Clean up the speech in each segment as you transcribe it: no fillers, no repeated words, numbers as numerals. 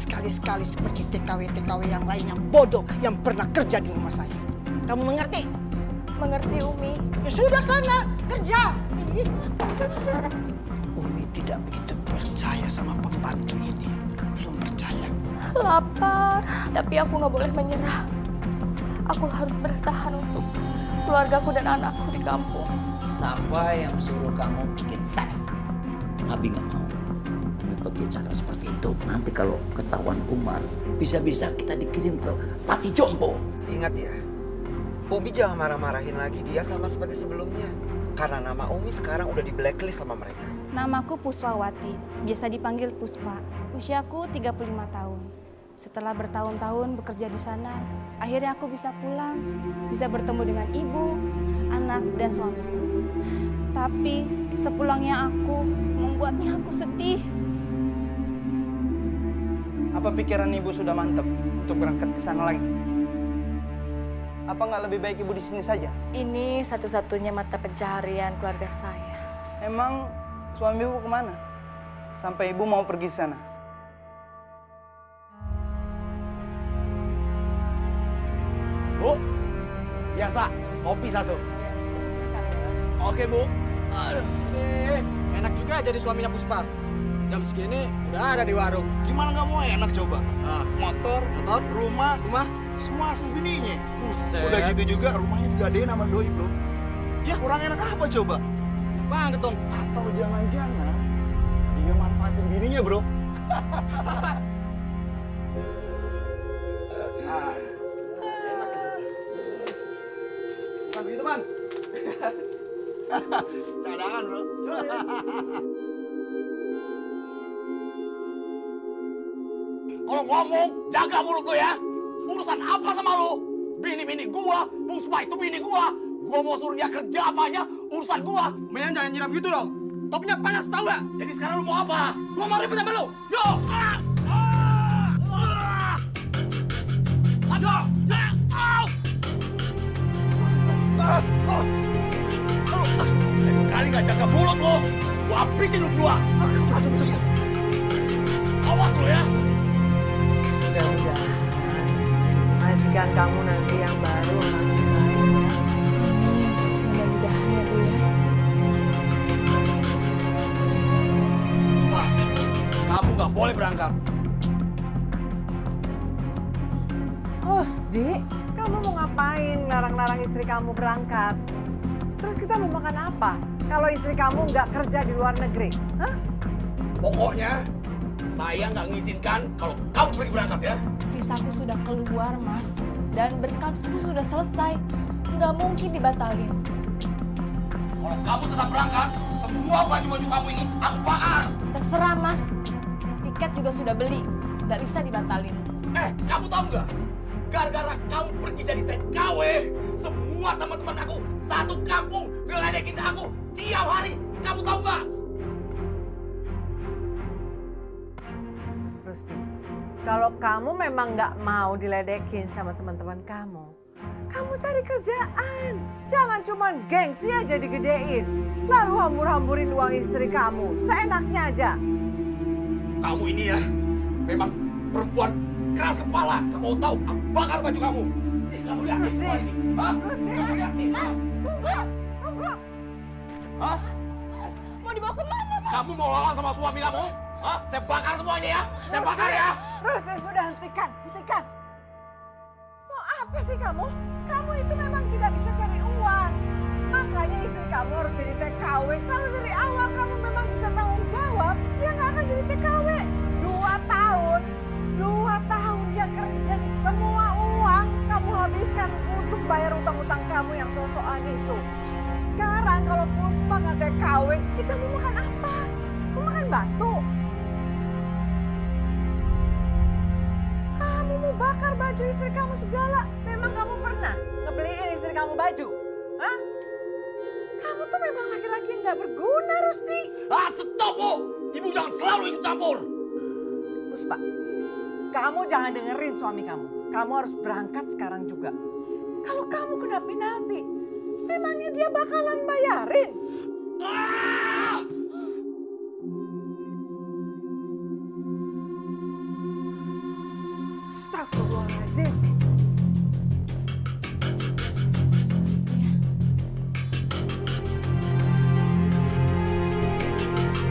sekali-sekali seperti TKW-TKW yang lain yang bodoh yang pernah kerja di rumah saya. Kamu mengerti? Mengerti, Umi. Ya sudah sana, kerja. Umi tidak begitu percaya sama pembantu ini. Belum percaya. Lapar, tapi aku nggak boleh menyerah. Aku harus bertahan untuk keluargaku dan anakku di kampung. Siapa yang suruh kamu bikin teh? Abi nggak mau. Abi pakai cara seperti itu. Nanti kalau ketahuan Umar, bisa-bisa kita dikirim ke Pati Jompo. Ingat ya, Umi jangan marah-marahin lagi dia sama seperti sebelumnya. Karena nama Umi sekarang udah di blacklist sama mereka. Namaku Puspawati, biasa dipanggil Puspa. Usiaku 35 tahun. Setelah bertahun-tahun bekerja di sana, akhirnya aku bisa pulang, bisa bertemu dengan ibu, anak, dan suamiku. Tapi sepulangnya aku, membuatnya aku sedih. Apa pikiran ibu sudah mantap untuk berangkat ke sana lagi? Apa nggak lebih baik ibu di sini saja? Ini satu-satunya mata pencaharian keluarga saya. Emang suami ibu kemana? Sampai ibu mau pergi ke sana? Bu, biasa, kopi satu. Oke, Bu. Aduh, enak juga jadi suaminya Puspa. Jam segini udah ada di warung. Gimana nggak mau enak coba? Motor, rumah, semua hasil bininya. Buset. Udah gitu juga rumahnya digadein sama doi, bro. Ya kurang enak apa coba? Banget dong. Atau jangan-jangan dia manfaatin bininya, bro. Bukan begitu, Man. Cadangan, bro. Kalau ngomong, jaga mulut lu ya. Urusan apa sama lu? Bini-bini gua, Puspa itu bini gua. Gua mau suruh dia kerja apanya, urusan gua. Mendingan jangan nyiram gitu dong. Topinya panas, tahu gak? Jadi sekarang lu mau apa? Gua mau ribet sama lu. Yo! Aduh! Kali gak jaga mulut lu, gua habisin lu berdua. Awas lu ya. Mudah-mudahan majikan kamu nanti yang baru makin baik ya. Mudah-mudahan ya, Bu ya. Puspa, kamu gak boleh berangkat. Rusdi, kamu mau ngapain larang-larang istri kamu berangkat? Terus kita mau makan apa kalau istri kamu nggak kerja di luar negeri? Hah? Pokoknya saya nggak mengizinkan kalau kamu pergi berangkat ya. Visaku sudah keluar, Mas. Dan berkas-berkasku sudah selesai. Nggak mungkin dibatalin. Kalau kamu tetap berangkat, semua baju-baju kamu ini aku bakar. Terserah, Mas. Tiket juga sudah beli. Nggak bisa dibatalin. Kamu tahu nggak? Gara-gara kamu pergi jadi TKW, semua teman-teman aku satu kampung ngeledekin aku tiap hari. Kamu tahu nggak? Rusdi, kalau kamu memang nggak mau diledekin sama teman-teman kamu, kamu cari kerjaan. Jangan cuma gengsi aja digedein. Lalu hambur-hamburin uang istri kamu, seenaknya aja. Kamu ini ya, memang perempuan keras kepala. Kamu mau tahu, aku bakar baju kamu. Nih, kamu lihat nih semua ini. Hah? Rusdi, Kamu lihat nih. tunggu. Hah? Mau dibawa kemana, Mas? Kamu mau lawan sama suami kamu? Hah? Saya bakar semuanya ya. Saya bakar ya. Rusdi, sudah hentikan. Mau apa sih kamu? Kamu itu memang tidak bisa cari uang. Makanya istri kamu harus jadi TKW. Kalau dari awal kamu memang bisa tanggung jawab, dia nggak akan jadi TKW. 2 tahun dia kerja, semua uang kamu habiskan untuk bayar utang-utang kamu yang so-soan itu. Sekarang kalau Puspa nggak TKW, kita mau makan apa? Mau makan batu? Kamu mau bakar baju istri kamu segala. Memang kamu pernah ngebeliin istri kamu baju? Hah? Kamu tuh memang laki-laki yang nggak berguna, Rusdi. Stop, Bu. Ibu jangan selalu ikut campur. Puspa, kamu jangan dengerin suami kamu. Kamu harus berangkat sekarang juga. Kalau kamu kena penalti, memangnya dia bakalan bayarin? Astagfirullahaladzim.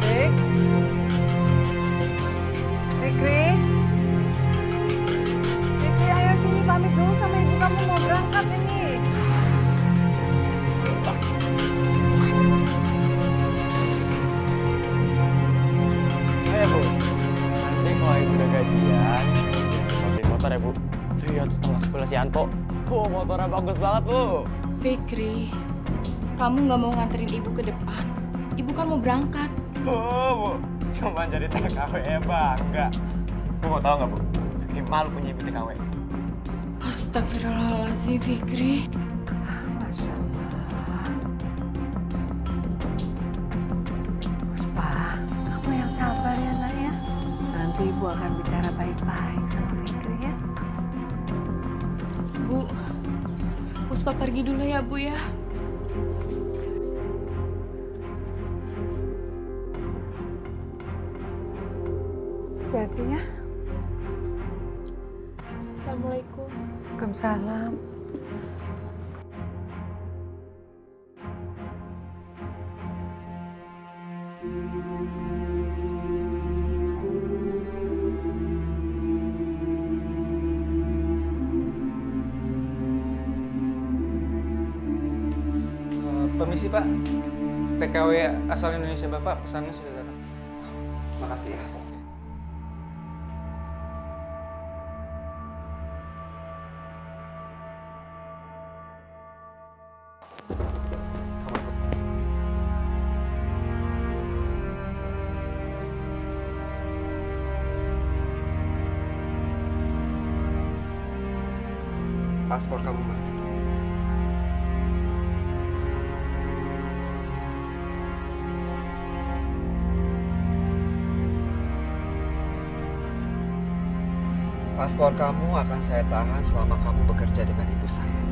Fik? Fikri? Fikri, ayo sini pamit dulu sama ibu kamu mau berangkat ini. Ayo Bu, nanti kalau ibu udah gajian, beli motor ya Bu. Lihat tuh tanggal sebelah si Anto. Motornya bagus banget Bu. Fikri, kamu nggak mau nganterin ibu ke depan? Ibu kan mau berangkat. Bu, cuma jadi TKW ya bangga. Bu mau tahu nggak Bu? Bikin malu punya ibu TKW. Astagfirullahaladzim, Fikri. Masya Allah. Puspa, kamu yang sabar ya nak ya. Nanti ibu akan bicara baik-baik sama Fikri ya. Bu, Puspa pergi dulu ya Bu ya. Hati-hati ya. Assalamualaikum. Waalaikumsalam. Permisi Pak, TKW asal Indonesia Bapak pesannya sudah datang. Makasih ya. Kamu ikut saya. Paspor kamu mana? Paspor kamu akan saya tahan selama kamu bekerja dengan ibu saya.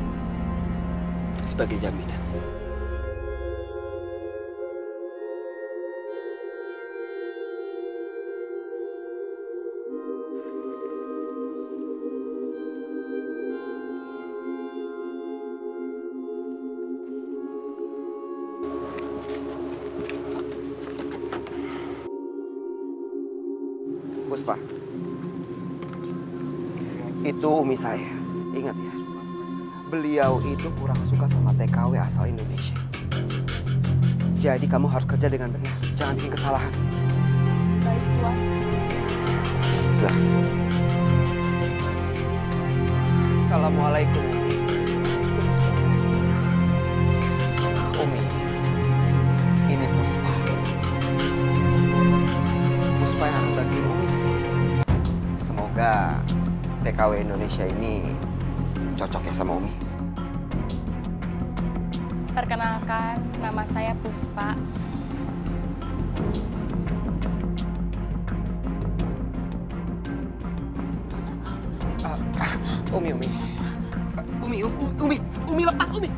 Sebagai jaminan. Puspa. Itu umi saya. Ingat ya. Beliau itu kurang suka sama TKW asal Indonesia. Jadi kamu harus kerja dengan benar. Jangan bikin kesalahan. Baik Tuan. Sudah. Assalamualaikum. Umi. Ini Puspa. Puspa yang akan bantuin Umi di sini. Semoga TKW Indonesia ini cocok ya sama Umi. Perkenalkan, nama saya Puspa. Umi lepas, Umi.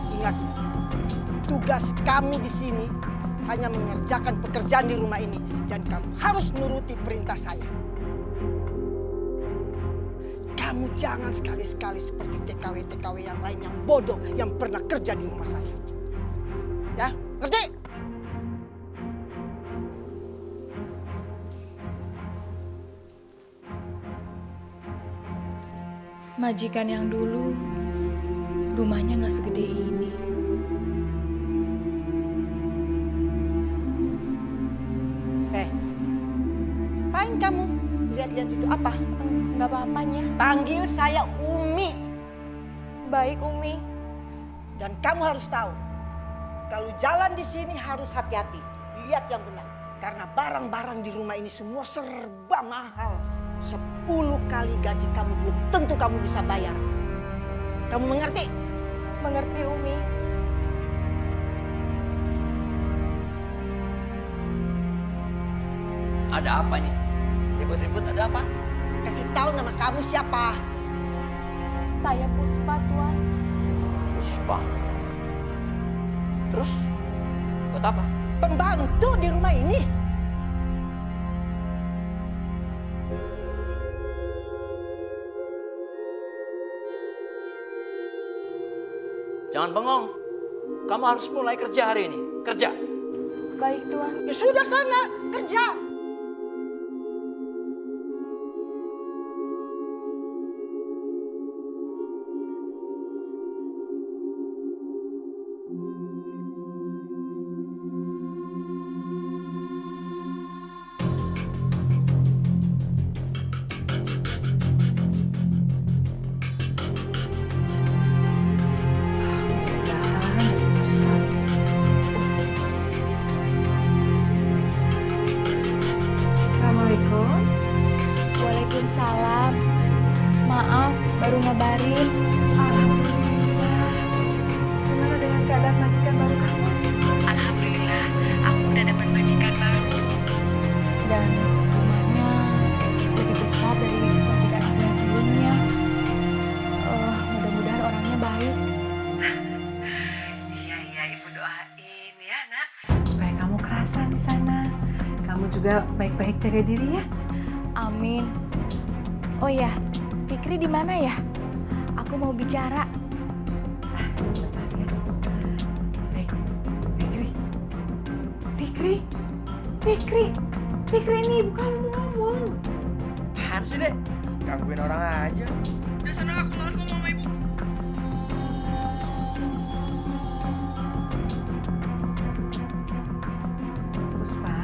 Ingat ya, tugas kamu di sini hanya mengerjakan pekerjaan di rumah ini dan kamu harus nuruti perintah saya. Kamu jangan sekali-sekali seperti TKW-TKW yang lain yang bodoh yang pernah kerja di rumah saya. Ya, ngerti? Majikan yang dulu, rumahnya nggak segede ini. Ngapain kamu? Lihat-lihat itu apa? Nggak apa-apanya. Panggil saya Umi. Baik, Umi. Dan kamu harus tahu, kalau jalan di sini harus hati-hati. Lihat yang benar. Karena barang-barang di rumah ini semua serba mahal. 10 kali gaji kamu belum tentu kamu bisa bayar. Kamu mengerti? Mengerti, Umi. Ada apa nih? Ribut-ribut ada apa? Kasih tahu nama kamu siapa? Saya Puspa, Tuan. Puspa. Terus? Buat apa? pembantu di rumah ini. Jangan bengong. Kamu harus mulai kerja hari ini. Kerja. Baik, Tuan. Ya sudah sana, kerja. Assalamualaikum. Waalaikumsalam. Maaf, baru ngabarin. Alhamdulillah. Gimana dengan keadaan majikan baru kamu? Alhamdulillah, aku udah dapat majikan baru. Dan rumahnya lebih besar dari majikan aku yang sebelumnya. Mudah-mudahan orangnya baik. Iya, ibu doain ya, nak. Supaya kamu kerasan di sana. Kamu juga baik-baik jaga diri ya. Amin. Oh ya, Fikri di mana ya? Aku mau bicara. Sebentar ya. Baik, Fikri ini bukan ngomong. Apaan sih, Dek? Gangguin orang aja. Udah sana, aku malas ngomong sama ibu. Puspa,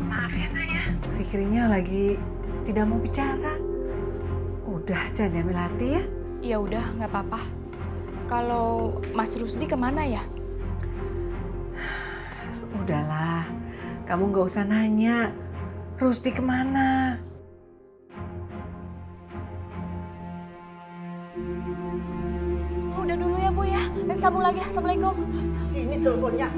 maaf ya nak ya. Fikrinya lagi tidak mau bicara. Udah, jangan diambil hati ya. Ya udah, nggak apa-apa. Kalau Mas Rusdi kemana ya? Udahlah, kamu nggak usah nanya. Rusdi kemana? Oh, udah dulu ya Bu ya. Dan sambung lagi. Assalamualaikum. Sini teleponnya.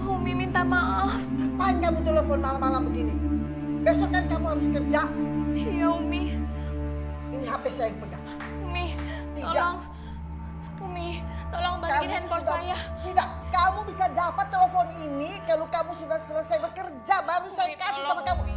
Umi minta maaf. Ngapain kamu telepon malam-malam begini? Besok kan kamu harus kerja. Iya Umi. Ini HP saya yang pegang. Umi, Tidak. tolong. Umi, tolong balikin tuh handphone sudah- saya. Tidak, kamu bisa dapat telepon ini kalau kamu sudah selesai bekerja. Baru saya Umi, kasih tolong, sama kamu. Umi.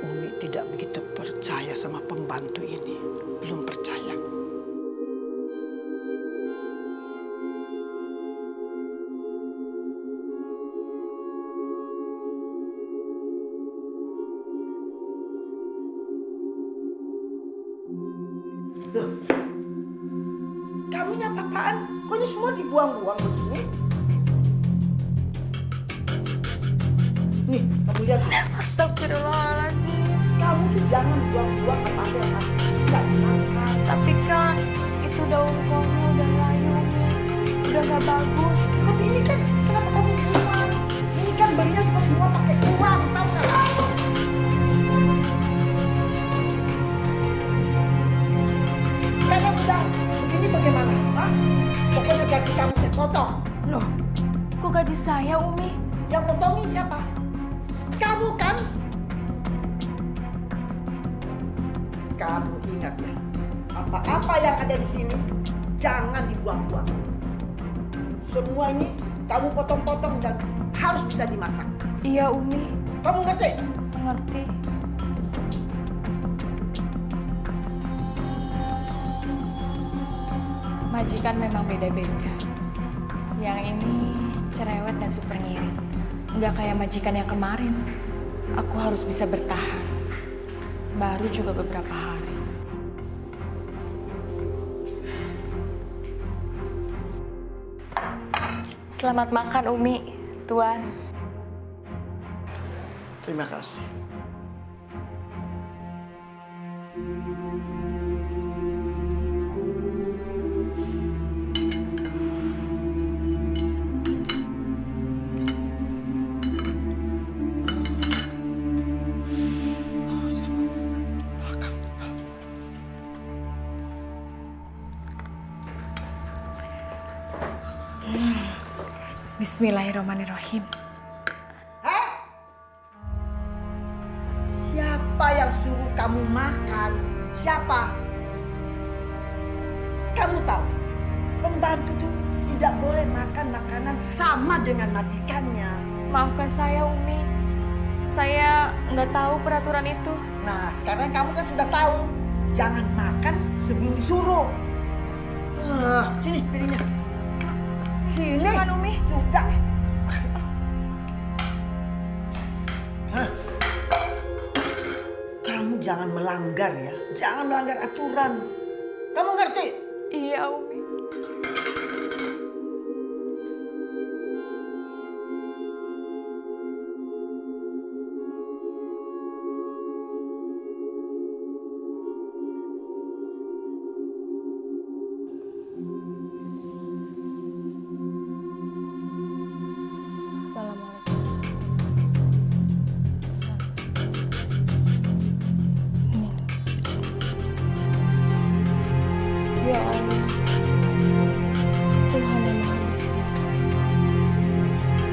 Umi tidak begitu percaya sama pembantu ini. Belum percaya. Loh, kamu ini apa-apaan? Kok ini semua dibuang-buang begini? Nih, kamu lihat. Astagfirullahaladzim. Kamu tuh jangan buang-buang apa-apa yang masih bisa dimakan. Tapi kan itu daun kolnya udah layu, Umi. Udah gak bagus. Tapi ini kan, kenapa kamu buang? Ini kan belinya juga semua pakai uang, tahu nggak? Sekarang udah begini bagaimana? Hah? Pokoknya gaji kamu saya potong. Loh, kok gaji saya, Umi? Yang potongin siapa? Kamu kan? Kamu ingat ya, apa-apa yang ada di sini jangan dibuang-buang. Semua ini kamu potong-potong dan harus bisa dimasak. Iya, Umi. Kamu ngerti? Ngerti. Majikan memang beda-beda. Yang ini cerewet dan super ngirit. Nggak kayak majikan yang kemarin. Aku harus bisa bertahan. Baru juga beberapa hari. Selamat makan, Umi. Tuan. Terima kasih. Bismillahirrahmanirrahim. Siapa yang suruh kamu makan? Siapa? Kamu tahu, pembantu tuh tidak boleh makan makanan sama dengan majikannya. Maafkan saya, Umi. Saya nggak tahu peraturan itu. Nah, sekarang kamu kan sudah tahu. Jangan makan sebelum disuruh. Sini piringnya. Sini. Jangan, Umi. Sudah. Kamu jangan melanggar ya. Jangan melanggar aturan. Kamu ngerti? Iya, Umi. Assalamualaikum. Ini. Ya Allah, Tuhan yang Maha Esa,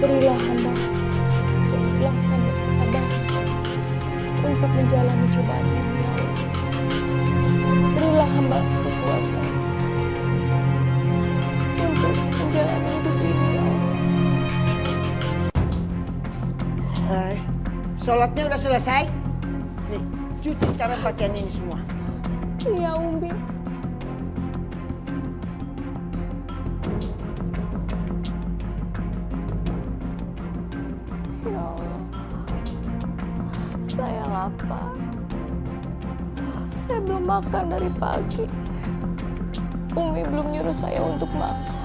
berilah hamba keikhlasan dan kesabaran untuk menjalani cobaan ini, ya Allah. Berilah hamba kekuatan untuk menjalani hidup ini, ya Allah. Hai, sholatnya udah selesai. Nih, cuci sekarang pakaian ini semua. Iya, Umi. Ya Allah, saya lapar. Saya belum makan dari pagi. Umi belum nyuruh saya untuk makan.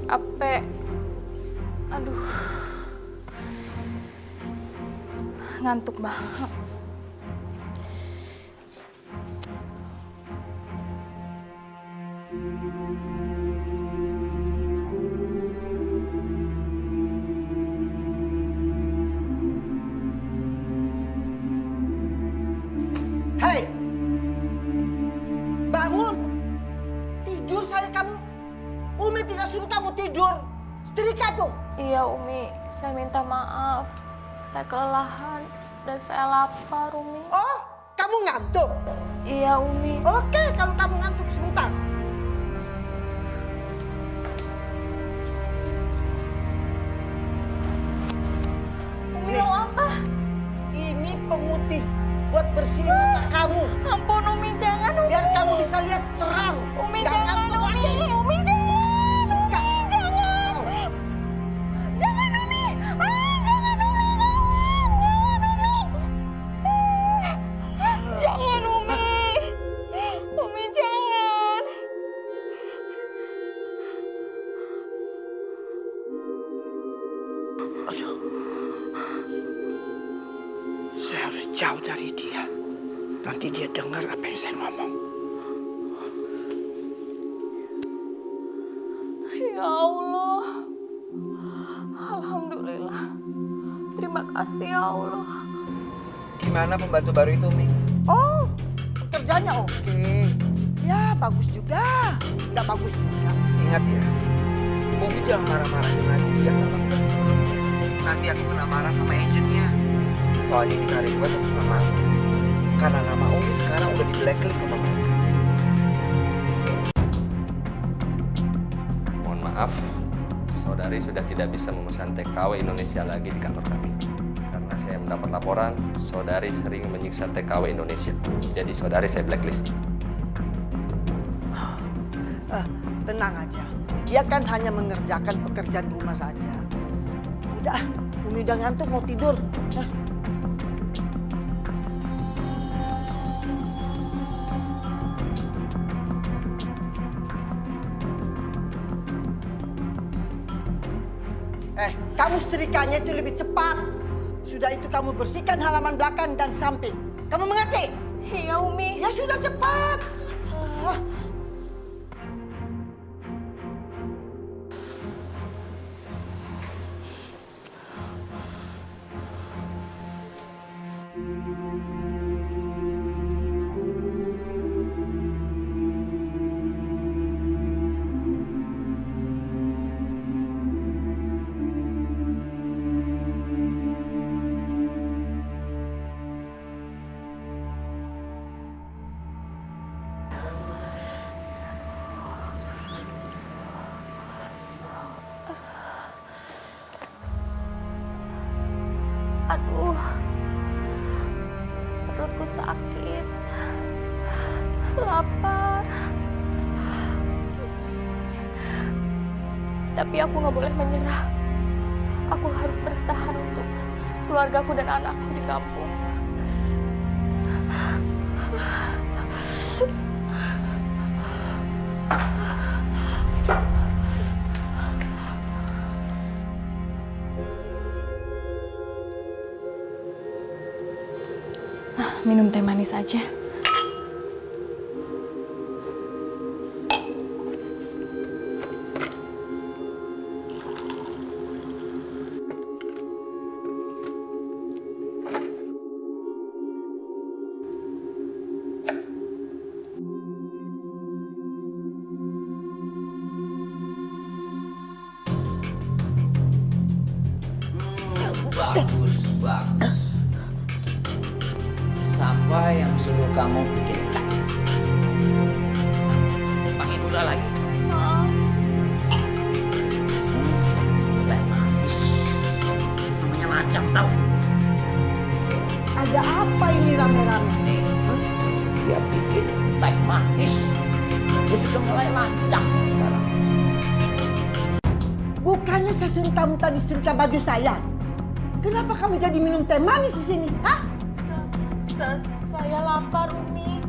Capek. Aduh. Ngantuk banget. Hei, bangun. Tidur saya kamu. Umi tidak suruh kamu tidur. Setrika tuh. Iya, Umi. Saya minta maaf. Saya kelelahan dan saya lapar, Umi. Oh, kamu ngantuk? Iya, Umi. Oke, kalau kamu ngantuk sebentar. Umi mau apa? Ini pemutih buat bersihin mata kamu. Ampun, Umi, jangan, Umi. Biar kamu bisa lihat terang. Umi, Nggak jangan, ngantuk Umi. lagi. Umi, jangan. Nggak. Jangan. Jangan, Umi. Jangan, Umi. Jangan, Umi. Umi, jangan. Saya harus jauh dari dia. Nanti dia dengar apa yang saya ngomong. Ya Allah. Alhamdulillah. Terima kasih, ya Allah. Gimana pembantu baru itu, Ming? Oh, pekerjaannya oke. Ya, bagus juga. Nggak bagus juga. Ingat ya, Umi jangan marah-marahin lagi dia sama seperti sebelumnya. Nanti aku kena marah sama agentnya. Soalnya ini karir gue atas nama aku. Karena nama Umi sekarang udah di blacklist sama mereka. Mohon maaf, saudari sudah tidak bisa memesan TKW Indonesia lagi di kantor kami. Karena saya mendapat laporan, saudari sering menyiksa TKW Indonesia. Jadi saudari saya blacklist. Tenang aja. Dia kan hanya mengerjakan pekerjaan rumah saja. Udah, Umi udah ngantuk mau tidur. Kamu setrikanya itu lebih cepat. Sudah itu kamu bersihkan halaman belakang dan samping. Kamu mengerti? Iya, Umi. Ya sudah cepat. Aduh, perutku sakit, lapar. Tapi aku nggak boleh menyerah. Aku harus bertahan untuk keluargaku dan anakku di kampung. Minum teh manis aja. Bagus, bagus. Siapa yang suruh kamu bikin teh? Pakai gula lagi? Teh manis. Namanya macam tau. Ada apa ini rame-rame? Nih, dia bikin teh manis. Dia sudah mulai macam sekarang. Bukannya saya suruh kamu tadi setrika baju saya? Kenapa kamu jadi minum teh manis di sini? Hah? Saya lapar, Umi.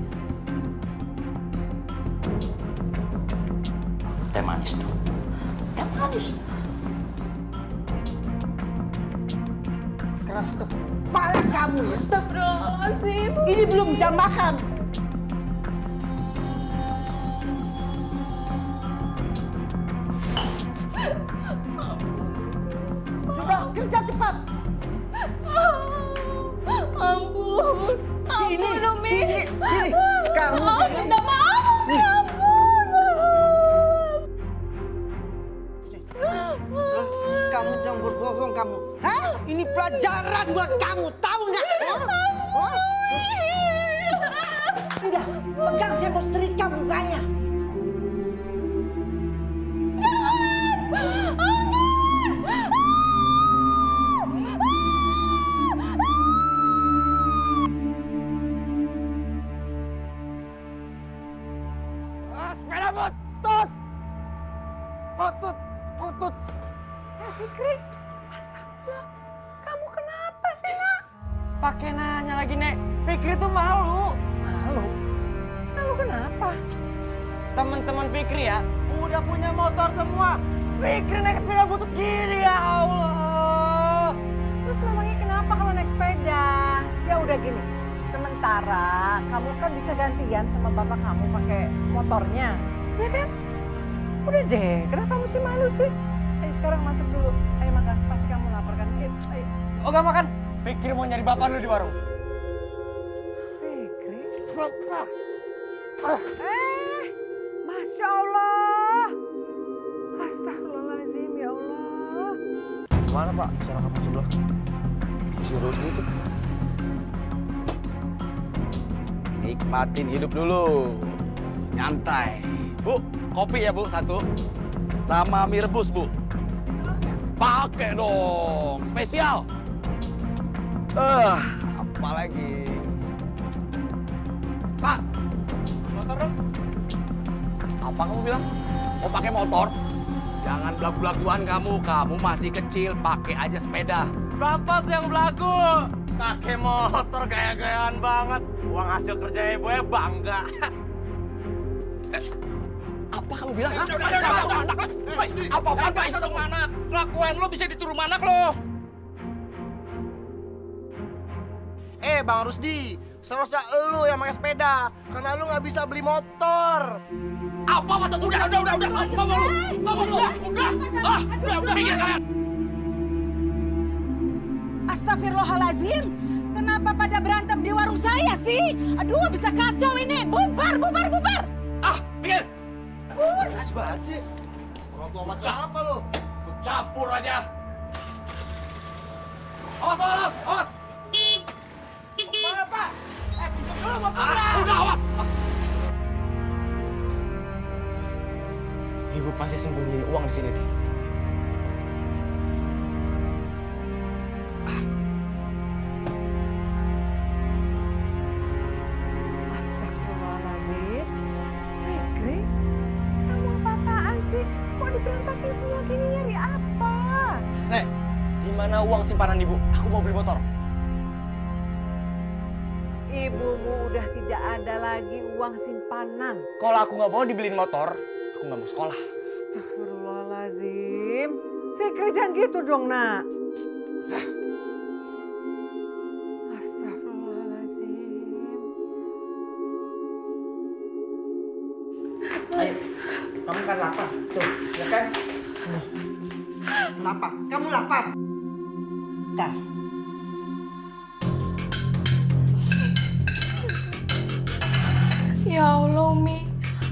Teh manis tuh. Teh manis. Keras kepala kamu ya. Astagfirullahaladzim. Ini belum jam makan. Sudah, kerja cepat. Ampun. Sini, Ampun, Umi. sini. Kamu. Aku minta maaf, Umi. Ampun. Kamu jangan berbohong kamu. Hah? Ini pelajaran buat kamu, tahu nggak? Hah? Enggak, pegang saya mau setrika mukanya. Sepeda butut! Butut! Butut! Fikri, astagfirullah. Kamu kenapa sih, Nak? Pakai nanya lagi, Nek. Fikri tuh malu. Malu? Malu kenapa? Teman-teman Fikri ya, udah punya motor semua. Fikri naik sepeda butut gini, ya Allah. Terus memangnya kenapa kalau naik sepeda? Ya udah gini, sementara kamu kan bisa gantian sama bapak kamu pakai motornya, ya kan? Udah deh, kenapa mesti malu sih? Ayo sekarang masuk dulu, ayo makan, pasti kamu lapar kan? Ayo. Oh, gak makan. Fikri mau nyari bapak lu di warung. Fikri? Masya Allah. Astagfirullahaladzim, ya Allah. Gimana, Pak? Cara kamu sebelah? Isi urus gitu. Nikmatin hidup dulu. Nyantai. Bu, kopi ya, Bu, satu. Sama mie rebus, Bu. Pakai dong, spesial. Apa lagi? Pak, motor dong. Apa kamu bilang? Mau pakai motor? Jangan belagu-belaguan kamu. Kamu masih kecil, pakai aja sepeda. Bapak tuh yang belagu. Pakai motor gaya-gayaan banget. Uang hasil kerja ibu ya bangga. Apa kamu bilang? Apa-apaan Pak itu mana? Kelakuan lo bisa dituruh anak lo. Bang Rusdi, seharusnya lu yang pakai sepeda karena lu nggak bisa beli motor. Apa maksud? Udah. Ngomong lu. Udah. Minggir kalian. Astagfirullahaladzim. Kenapa pada berantem di warung saya sih? Aduh, bisa kacau ini. Bubar. Minggir. Jelas banget sih. Orang tua macam apa lu? Ikut campur aja. Awas. Mana, Pak? Pinjam dulu motornya. Udah, awas. Ibu pasti sembunyiin uang di sini nih. Mana uang simpanan ibu? Aku mau beli motor. Ibumu udah tidak ada lagi uang simpanan. Kalau aku nggak mau dibeliin motor, aku nggak mau sekolah. Astagfirullahaladzim. Fikri jangan gitu dong, nak. Astagfirullahaladzim. Ayo, kamu kan lapar, tuh, ya kan? Kenapa? Kamu lapar? Bentar. Ya Allah, Umi.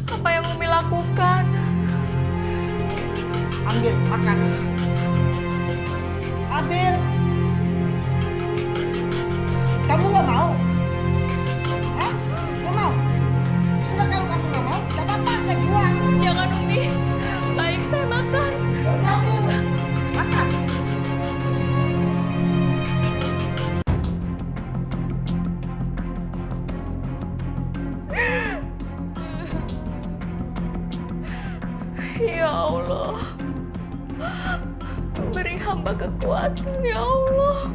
Apa yang Umi lakukan? Ambil, makan. Ambil. Kamu nggak mau? Hah? Nggak mau? Sudah kalau kamu nggak mau, nggak apa-apa, saya buang. Jangan, Umi. Baik, saya makan. Ambil. Makan. Ya Allah. Beri hamba kekuatan, ya Allah.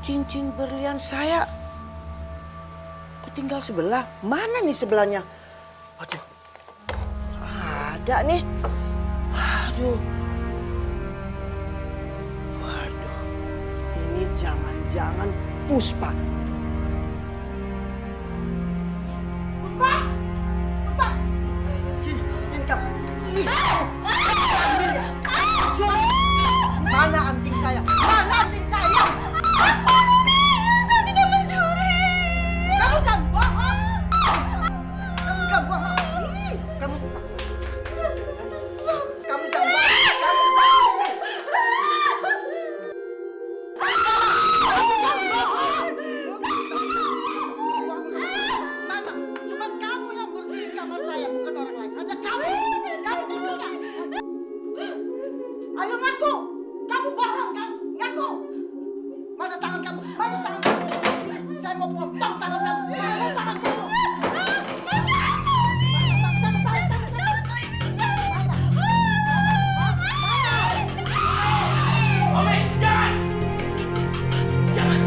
Cincin berlian saya kok tinggal sebelah? Mana nih sebelahnya? Aduh, ada nih. Aduh, waduh, ini jangan-jangan Puspa. Puspa, Puspa, sini kamu. Ambil ya. Curi. Mana anting saya? Mana anting saya? Saya tidak mencuri. Kamu jangan bohong. Kamu jangan bohong. Ih, kamu jangan bohong. Kamu jangan bohong. Mama, cuma kamu yang bersihin kamar saya, bukan orang lain. Hanya kamu. Kamu ngerti nggak? Ayo ngaku. Kamu bohong kan? Ngaku. Mana tangan kamu? Mana tangan kamu? Sini, saya mau potong tangan kamu. Mana tangan kamu? Omi, jangan! Jangan!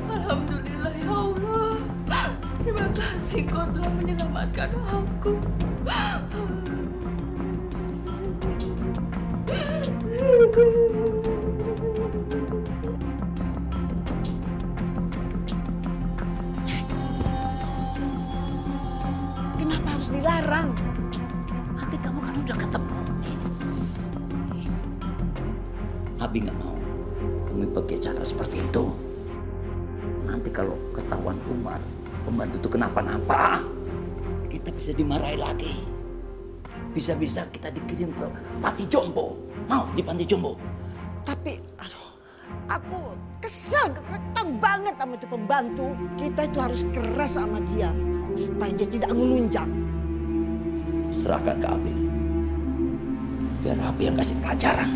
Alhamdulillah, ya Allah. Terima kasih Kau telah menyelamatkan aku. Kenapa harus dilarang? Nanti kamu kan udah ketemu. Abi nggak mau Umi pakai cara seperti itu. Nanti kalau ketahuan Umar, pembantu itu kenapa-napa, kita bisa dimarahi lagi. Bisa-bisa kita dikirim ke panti jompo. Mau di panti jompo? Tapi, aduh, aku kesal, keretan banget sama itu pembantu. Kita itu harus keras sama dia supaya dia tidak ngelunjang. Serahkan ke Abi. Biar Abi yang kasih pelajaran.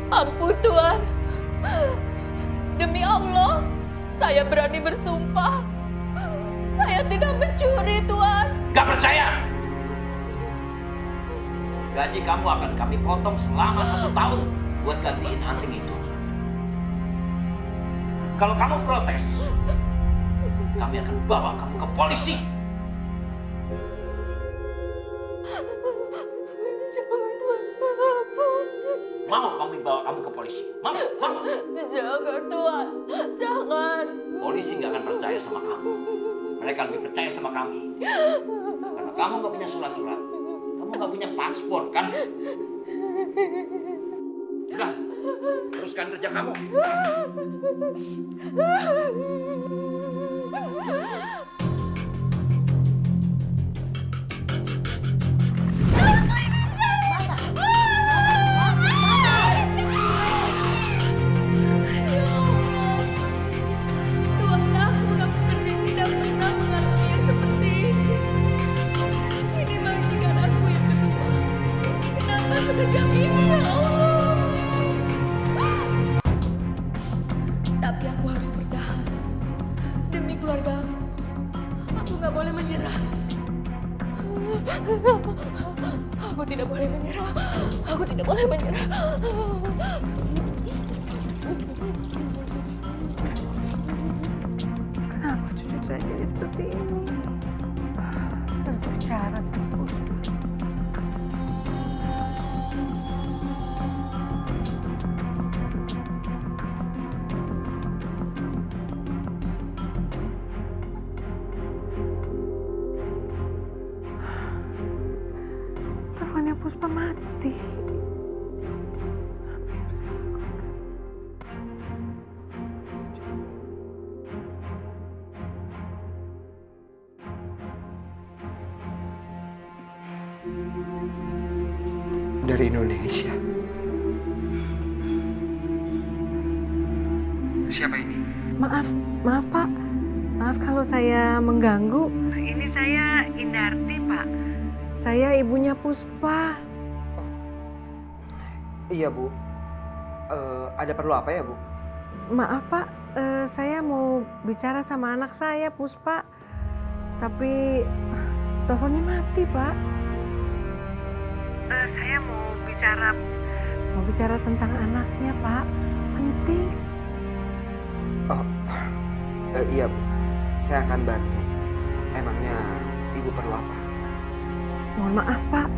Ampun Tuan. Demi Allah, saya berani bersumpah. Saya tidak mencuri, Tuan. Gak percaya? Gaji kamu akan kami potong selama 1 tahun buat gantiin anting itu. Kalau kamu protes, kami akan bawa kamu ke polisi. Jangan Tuan, ampun. Mau kami bawa kamu ke polisi? Mau? Jangan Tuan, jangan. Polisi nggak akan percaya sama kamu. Mereka lebih percaya sama kami. Karena kamu nggak punya surat-surat. Kamu nggak punya paspor, kan? Udah, teruskan kerja kamu. Sekejam ini, ya Allah. Tapi aku harus bertahan. Demi keluarga aku. Aku nggak boleh menyerah. Aku tidak boleh menyerah. Aku tidak boleh menyerah. Kenapa cucu saya jadi seperti ini? Saya harus bicara sama Puspa. Teleponnya Puspa mati. Apa yang harus saya lakukan? Dari Indonesia. Siapa ini? Maaf Pak. Maaf kalau saya mengganggu. Ini saya Indarti, Pak. Saya ibunya Puspa. Iya, Bu. Ada perlu apa ya, Bu? Maaf Pak, saya mau bicara sama anak saya Puspa. Tapi teleponnya mati, Pak. Saya mau bicara tentang anaknya, Pak. Penting. Oh, iya, Bu. Saya akan bantu. Emangnya Ibu perlu apa? Mohon maaf, Pak.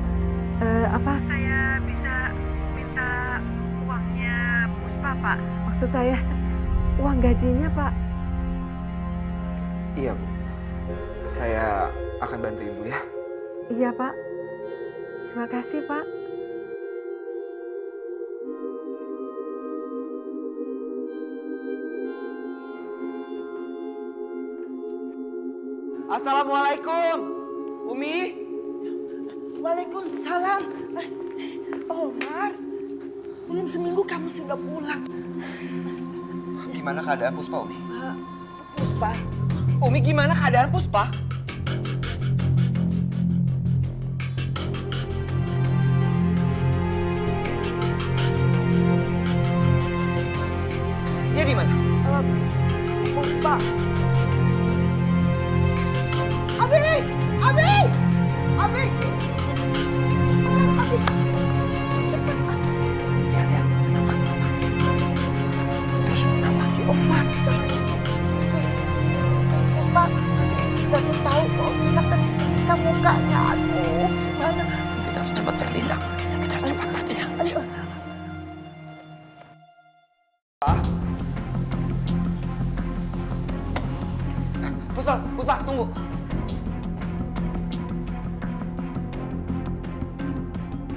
Apa saya bisa minta uangnya Puspa, Pak? Maksud saya uang gajinya, Pak. Iya, Bu. Saya akan bantu Ibu ya. Iya, Pak. Terima kasih, Pak. Assalamualaikum, Umi. Waalaikumsalam. Omar, belum seminggu kamu sudah pulang. Gimana keadaan Puspa, Umi? Puspa, Umi, gimana keadaan Puspa? Dia di mana? Puspa. Abi! Abi! Abi! Abi! Ya. Si Omar. Puspa, kasih tahu kok. Akan setrika mukanya. Aduh, gimana? Kita harus cepat bertindak. Ayo. Puspa, tunggu.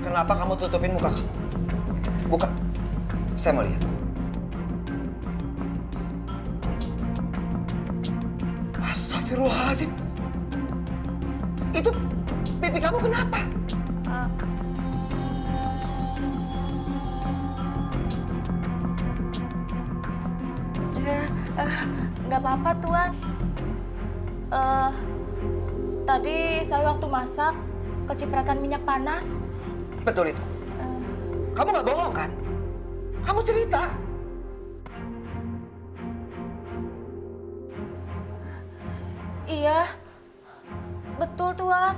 Kenapa kamu tutupin muka kamu? Buka. Saya mau lihat. Astagfirullahaladzim. Itu pipi kamu kenapa? Nggak apa-apa, Tuan. Tadi saya waktu masak kecipratan minyak panas. Betul itu. Kamu nggak bohong kan? Kamu cerita. Iya, betul Tuan.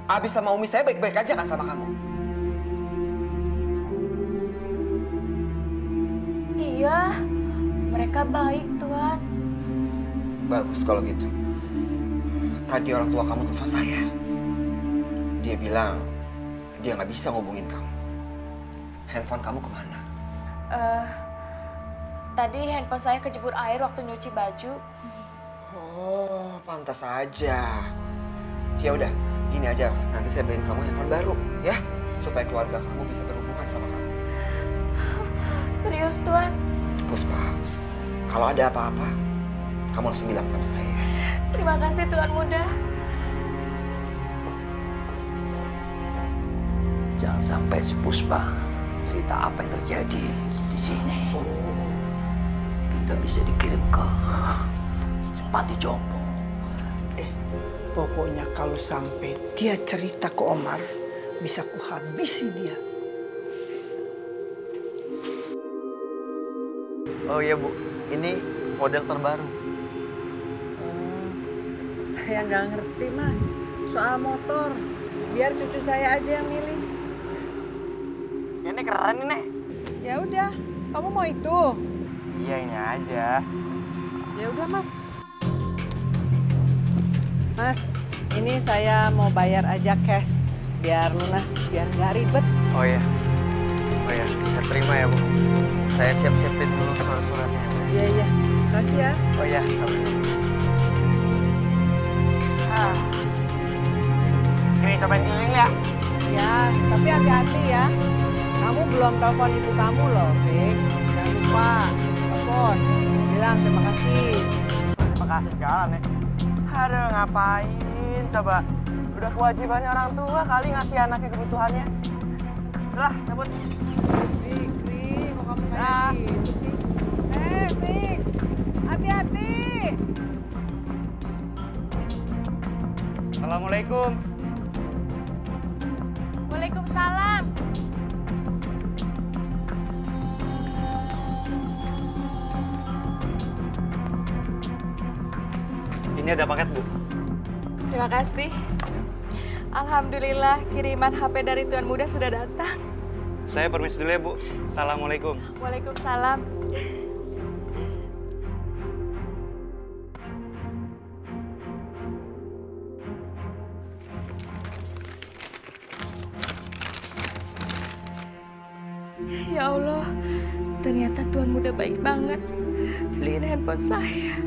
Abi sama Umi saya baik-baik aja kan sama kamu? Iya, mereka baik Tuan. Bagus kalau gitu. Tadi orang tua kamu telepon saya. Dia bilang dia nggak bisa ngubungin kamu. Handphone kamu kemana? Tadi handphone saya kejebur air waktu nyuci baju. Oh, pantas aja. Ya udah, gini aja. Nanti saya beliin kamu handphone baru, ya, supaya keluarga kamu bisa berhubungan sama kamu. Serius Tuan? Puspa, kalau ada apa-apa, kamu langsung bilang sama saya. Terima kasih Tuan Muda. Jangan sampai si Puspa cerita apa yang terjadi di sini. Kita bisa dikirim ke panti jompo. Pokoknya kalau sampai dia cerita ke Omar, bisa kuhabisi dia. Oh iya Bu, ini model terbaru. Saya nggak ngerti Mas soal motor. Biar cucu saya aja yang milih. Ini keren ini, Nek. Ya udah, kamu mau itu? Iya ini aja. Ya udah Mas. Mas, ini saya mau bayar aja cash biar lunas, biar nggak ribet. Oh iya, saya terima ya Bu. Saya siap-siapin dulu surat-suratnya. Iya iya, kasih ya. Oh iya, Ini cobain keliling ya. Ya, tapi hati-hati ya. Kamu belum telepon ibu kamu loh, Fik. Jangan lupa telepon. Bilang terima kasih. Terima kasih segala nih. Aduh ngapain coba. Udah kewajibannya orang tua kali ngasih anaknya kebutuhannya. Udah cabut. Fikri, kok kamu kayak gitu sih? Fik, hati-hati. Assalamualaikum. Waalaikumsalam. Ini ada paket Bu. Terima kasih. Alhamdulillah kiriman HP dari Tuan Muda sudah datang. Saya permisi dulu ya Bu. Assalamualaikum. Waalaikumsalam. Ya Allah, ternyata Tuan Muda baik banget. Beliin handphone saya.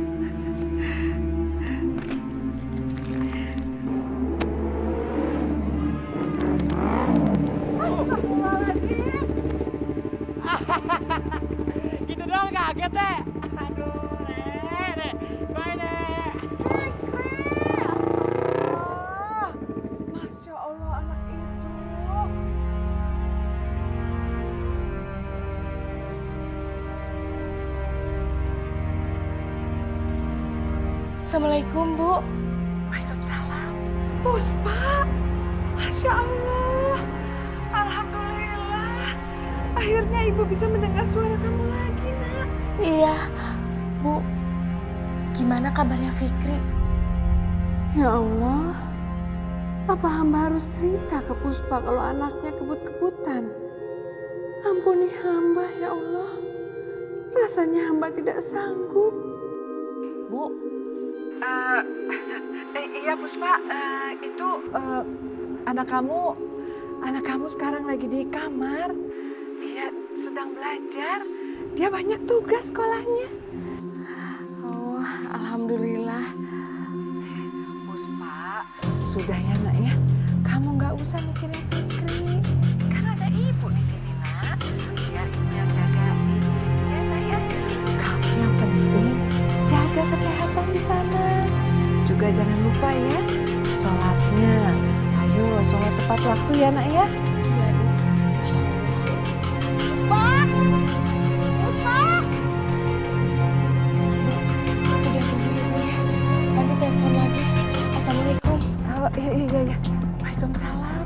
Gitu doang kaget deh. Aduh, Nek. Bye, Nek. Masya Allah anak itu. Assalamualaikum, Bu. Waalaikumsalam. Puspa, Masya Allah. Alhamdulillah. Akhirnya ibu bisa mendengar suara kamu lagi, Nak. Iya, Bu. Gimana kabarnya Fikri? Ya Allah, apa hamba harus cerita ke Puspa kalau anaknya kebut-kebutan? Ampuni hamba, ya Allah. Rasanya hamba tidak sanggup. Bu, Iya Puspa, itu anak kamu sekarang lagi di kamar. Dia sedang belajar. Dia banyak tugas sekolahnya. oh, alhamdulillah. Puspa, sudah ya Nak ya. Kamu nggak usah mikirin Fikri. Kan ada ibu di sini Nak. Biar ibu yang jagain. Ya Nak ya. Kamu yang penting jaga kesehatan di sana. Juga jangan lupa ya sholatnya. Ayo sholat tepat waktu ya Nak ya. Iya, Bu. Insya Allah. Puspa! Bu, udah dulu ya, Bu ya. Nanti telepon lagi. Assalamualaikum. Oh, iya. Waalaikumsalam.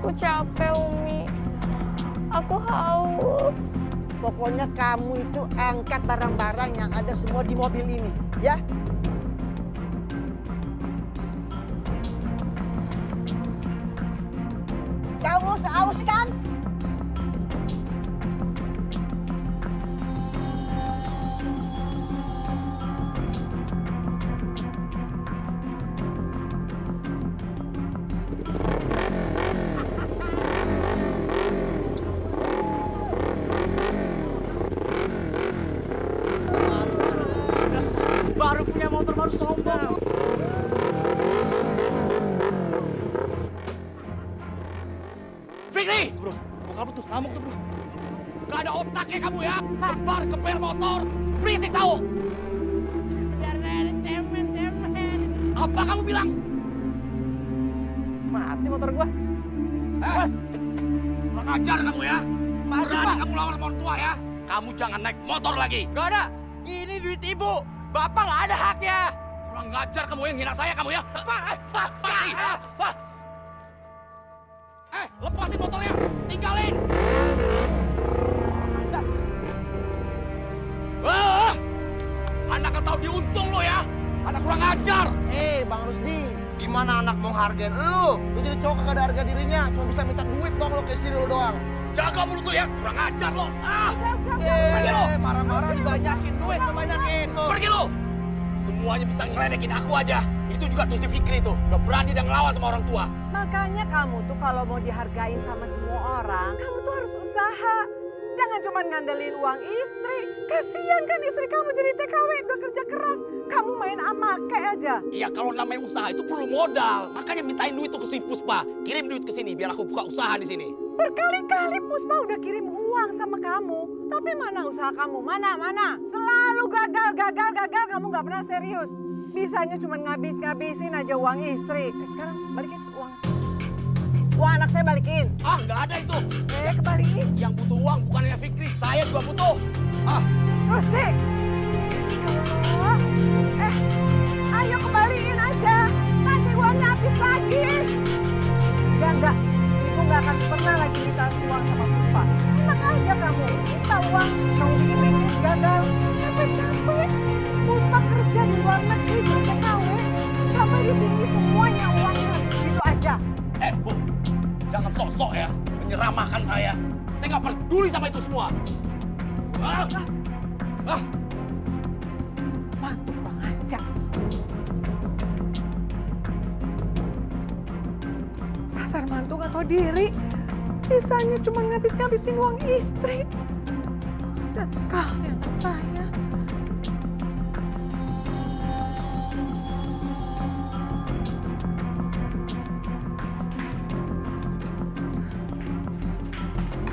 Aku capek, Umi. Aku haus. Pokoknya kamu itu angkat barang-barang yang ada semua di mobil ini, ya. Kamu haus kan? Baru punya motor baru sombong. Fikri! Bro, kok kamu tuh ngamuk tuh bro? Gak ada otaknya kamu ya? Kebar keber motor, berisik tahu. Cemen. Apa kamu bilang? Mati motor gua. Kurang ajar kamu ya. Berani kamu lawan orang tua ya. Kamu jangan naik motor lagi. Gak ada. Ini duit ibu. Bapak nggak ada haknya. Kurang ngajar kamu yang hina saya kamu ya. Lepasin motornya. Tinggalin. Anak tahu diuntung lo ya. Anak kurang ajar. Bang Rusdi, gimana anak mau hargain lu? Lu jadi cowok kagak ada harga dirinya, cuma bisa minta duit dong lo ke istri lu doang. Jaga mulut lo ya, kurang ajar lo. Pergi lo. Marah-marah dibanyakin, duit lo banyakin tuh. Pergi lo. Semuanya bisa ngeledekin aku aja. Itu juga tuh si Fikri tuh, udah berani dan ngelawan sama orang tua. Makanya kamu tuh kalau mau dihargain sama semua orang, kamu tuh harus usaha. Jangan cuma ngandelin uang istri. Kasihan kan istri kamu jadi TKW, udah kerja keras. Kamu main amake aja. Iya, kalau namanya usaha itu perlu modal. Makanya mintain duit tuh ke si Puspa. Kirim duit ke sini biar aku buka usaha di sini. Berkali-kali Puspa udah kirim uang sama kamu. Tapi mana usaha kamu? Mana? Selalu gagal. Kamu nggak pernah serius. Bisanya cuma ngabisin aja uang istri. Sekarang balikin uang. Uang anak saya balikin. Nggak ada itu. Kembaliin. Yang butuh uang bukan hanya Fikri, saya juga butuh. Terus deh. Ayo kembaliin aja. Nanti uangnya habis lagi. Enggak. Ibu nggak akan pernah lagi minta uang sama Puspa. Enak aja kamu. Minta uang, kamu bikin bisnis gagal. Capek-capek. Puspa kerja di luar negeri di TKW. Sampai di sini semuanya uangnya gitu aja. Bu, jangan sok-sok ya menyeramahkan saya. Saya nggak peduli sama itu semua. Mantu kurang ajar. Dasar mantu nggak tahu diri. Bisanya cuma ngabisin uang istri. Kasihan sekali anak saya.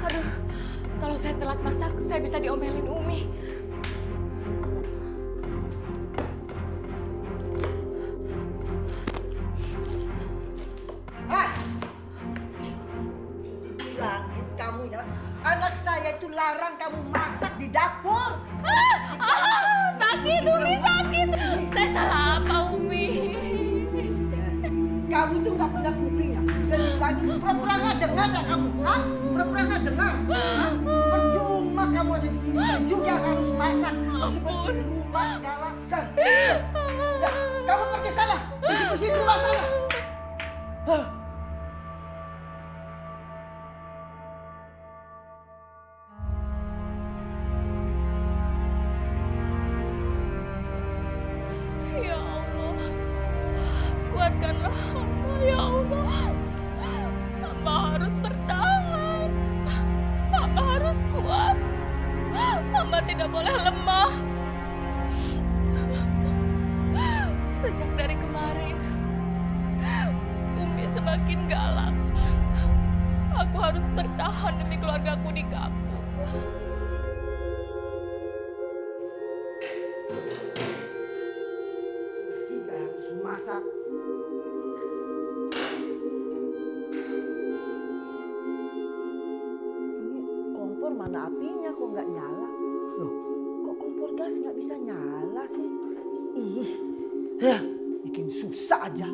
Aduh, kalau saya telat masak, saya bisa diomelin Umi. Bilangin kamu ya, anak saya itu larang kamu masak di dapur. Sakit, Umi, sakit. Saya salah apa, Umi? Kamu itu nggak punya kuping ya? Dan bilangin pura-pura nggak dengar ya kamu? Pura-pura nggak dengar? Percuma kamu ada di sini, saya juga harus masak, bersih-bersih rumah segala. Ya, kamu pergi sana, bersih-bersih rumah sana. Ya Allah, kuatkanlah hamba, ya Allah. Hamba harus bertahan. Hamba harus kuat. Hamba tidak boleh lemah. Sejak dari kemarin, Umi semakin galak. Aku harus bertahan demi keluargaku di kampung. Juga harus masak. Ini kompor mana apinya kok nggak nyala? Loh, kok kompor gas nggak bisa nyala sih? Bikin susah aja.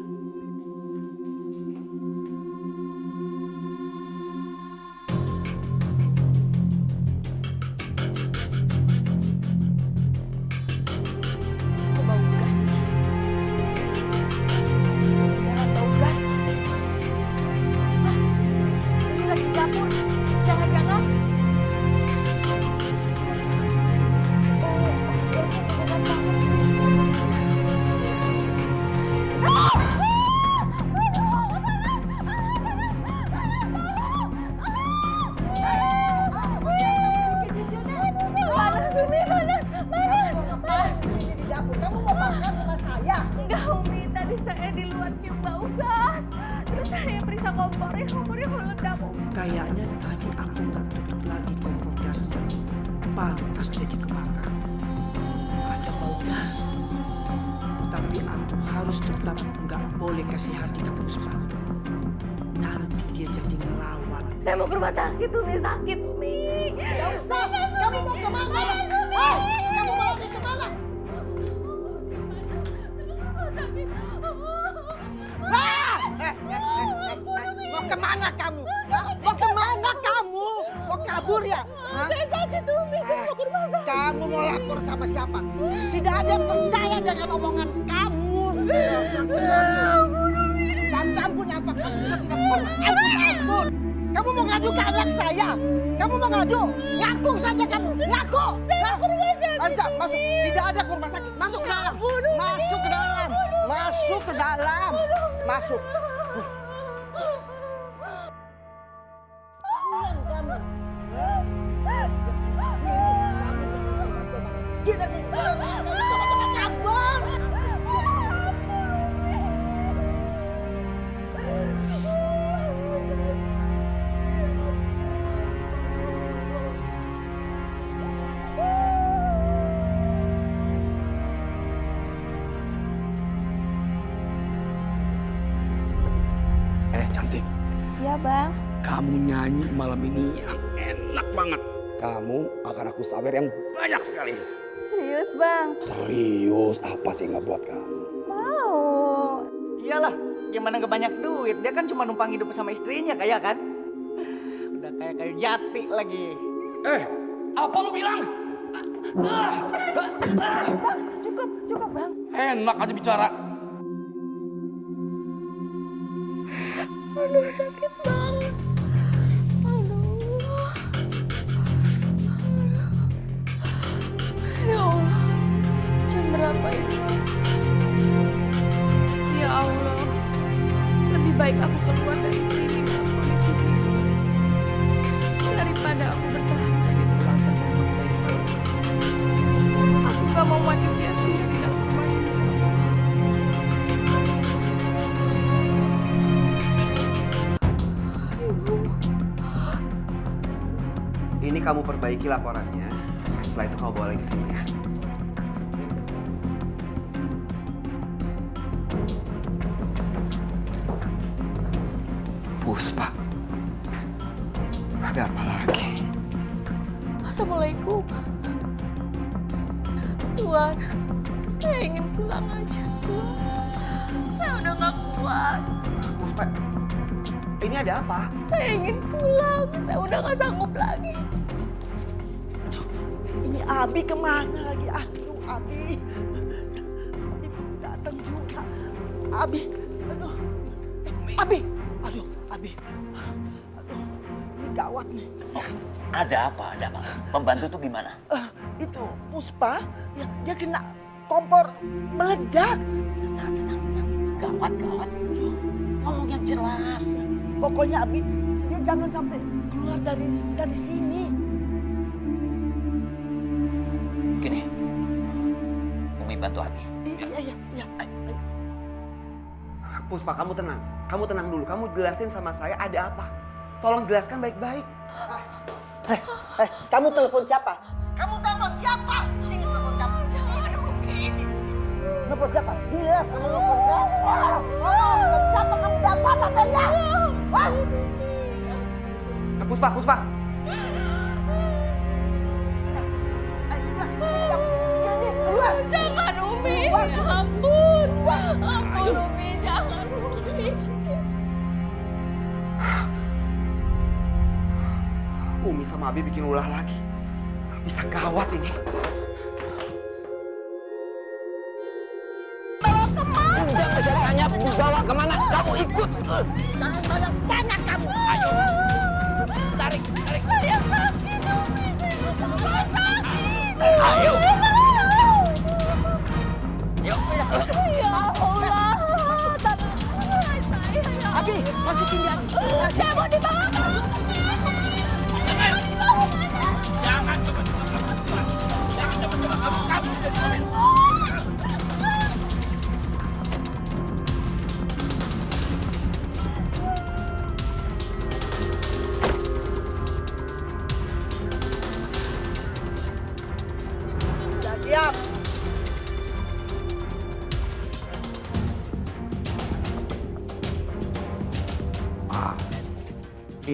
Kayaknya tadi aku nggak tutup lagi kompor gasnya. Pantas jadi kebakar. Ada bau gas. Tapi aku harus tetap nggak boleh kasih hati ke Puspa. Nanti dia jadi ngelawan. Saya mau ke rumah sakit, Umi. Sakit, Umi. Gak usah. Kamu mau kemana? Hei, kamu mau lagi kemana? Mau kemana kamu? Mau kemana kamu? Mau kabur ya? Saya sakit, Umi. Saya mau ke rumah sakit. Kamu mau lapor sama siapa? Tidak ada yang percaya dengan omongan kamu. Dan ampun apa kamu juga tidak pernah ampun. Kamu mau ngadu ke anak saya? Kamu mau ngadu? Ngaku saja kamu. Ngaku. Saya ke rumah sakit. Anja, masuk. Tidak ada ke rumah sakit. Masuk ke dalam. Masuk ke dalam. Masuk ke dalam. Masuk. Diam kamu. Sini. Kamu jangan coba-coba. Kita sini. Kamu coba-coba kabur. Cantik, Ya, Bang. kamu nyanyi malam ini yang enak banget. Kamu akan aku sawer yang banyak sekali. Serius, Bang? Serius, apa sih nggak buat kamu? Mau. Iyalah, gimana nggak banyak duit? Dia kan cuma numpang hidup sama istrinya, kayak kan? Udah kayak kayu jati lagi. Apa lu bilang? Cukup, Bang. Enak aja bicara. Aduh, sakit banget. Aduh. Ya Allah, jam berapa ini? Ya Allah, lebih baik aku keluar dari sini dalam kondisi ini daripada aku bertahan dan pulang terbungkus baik baik. Aku gak mau mati sia-sia di dalam rumah ini. Ini kamu perbaiki laporannya. Setelah itu kamu bawa lagi ke sini ya. Puspa. Ada apa lagi? Assalamualaikum. Tuan, saya ingin pulang aja, Tuan. Saya udah gak kuat. Puspa, ini ada apa? Saya ingin pulang. Saya udah gak sanggup lagi. Ini Abi kemana lagi? Aduh, Abi. Abi belum datang juga. Abi, aduh. Abi, aduh, Abi. Aduh, ini gawat nih. Ada apa? Ada apa? Pembantu tuh gimana? Itu Puspa, ya, dia kena kompor meledak. Tenang. Gawat. Ngomongnya jelas. Pokoknya Abi, dia jangan sampai keluar dari sini. Gini, Umi bantu Abi. Iya. Puspa, kamu tenang. Kamu tenang dulu. Kamu jelasin sama saya ada apa. Tolong jelaskan baik-baik. Kamu telepon siapa? Kamu telepon siapa? Sini telepon kamu. Sini. Telepon siapa? Iya, kamu telepon siapa? Ngomong, dari siapa kamu dapat HP-nya? Wah! Puspa. Sini, keluar. Jangan, Umi. Ampun. Ampun, Umi. Jangan, Umi. Umi sama Abi bikin ulah lagi. Bisa gawat ini. Jangan tanya dibawa kemana? Kamu ikut. Jangan banyak tanya kamu. Ayo. Tarik. Saya sakit, Umi. Saya sakit. Ayo. Ya Allah. Abi, masukin dia. Saya mau dibawa. Jangan coba-coba kamu jadi mobil.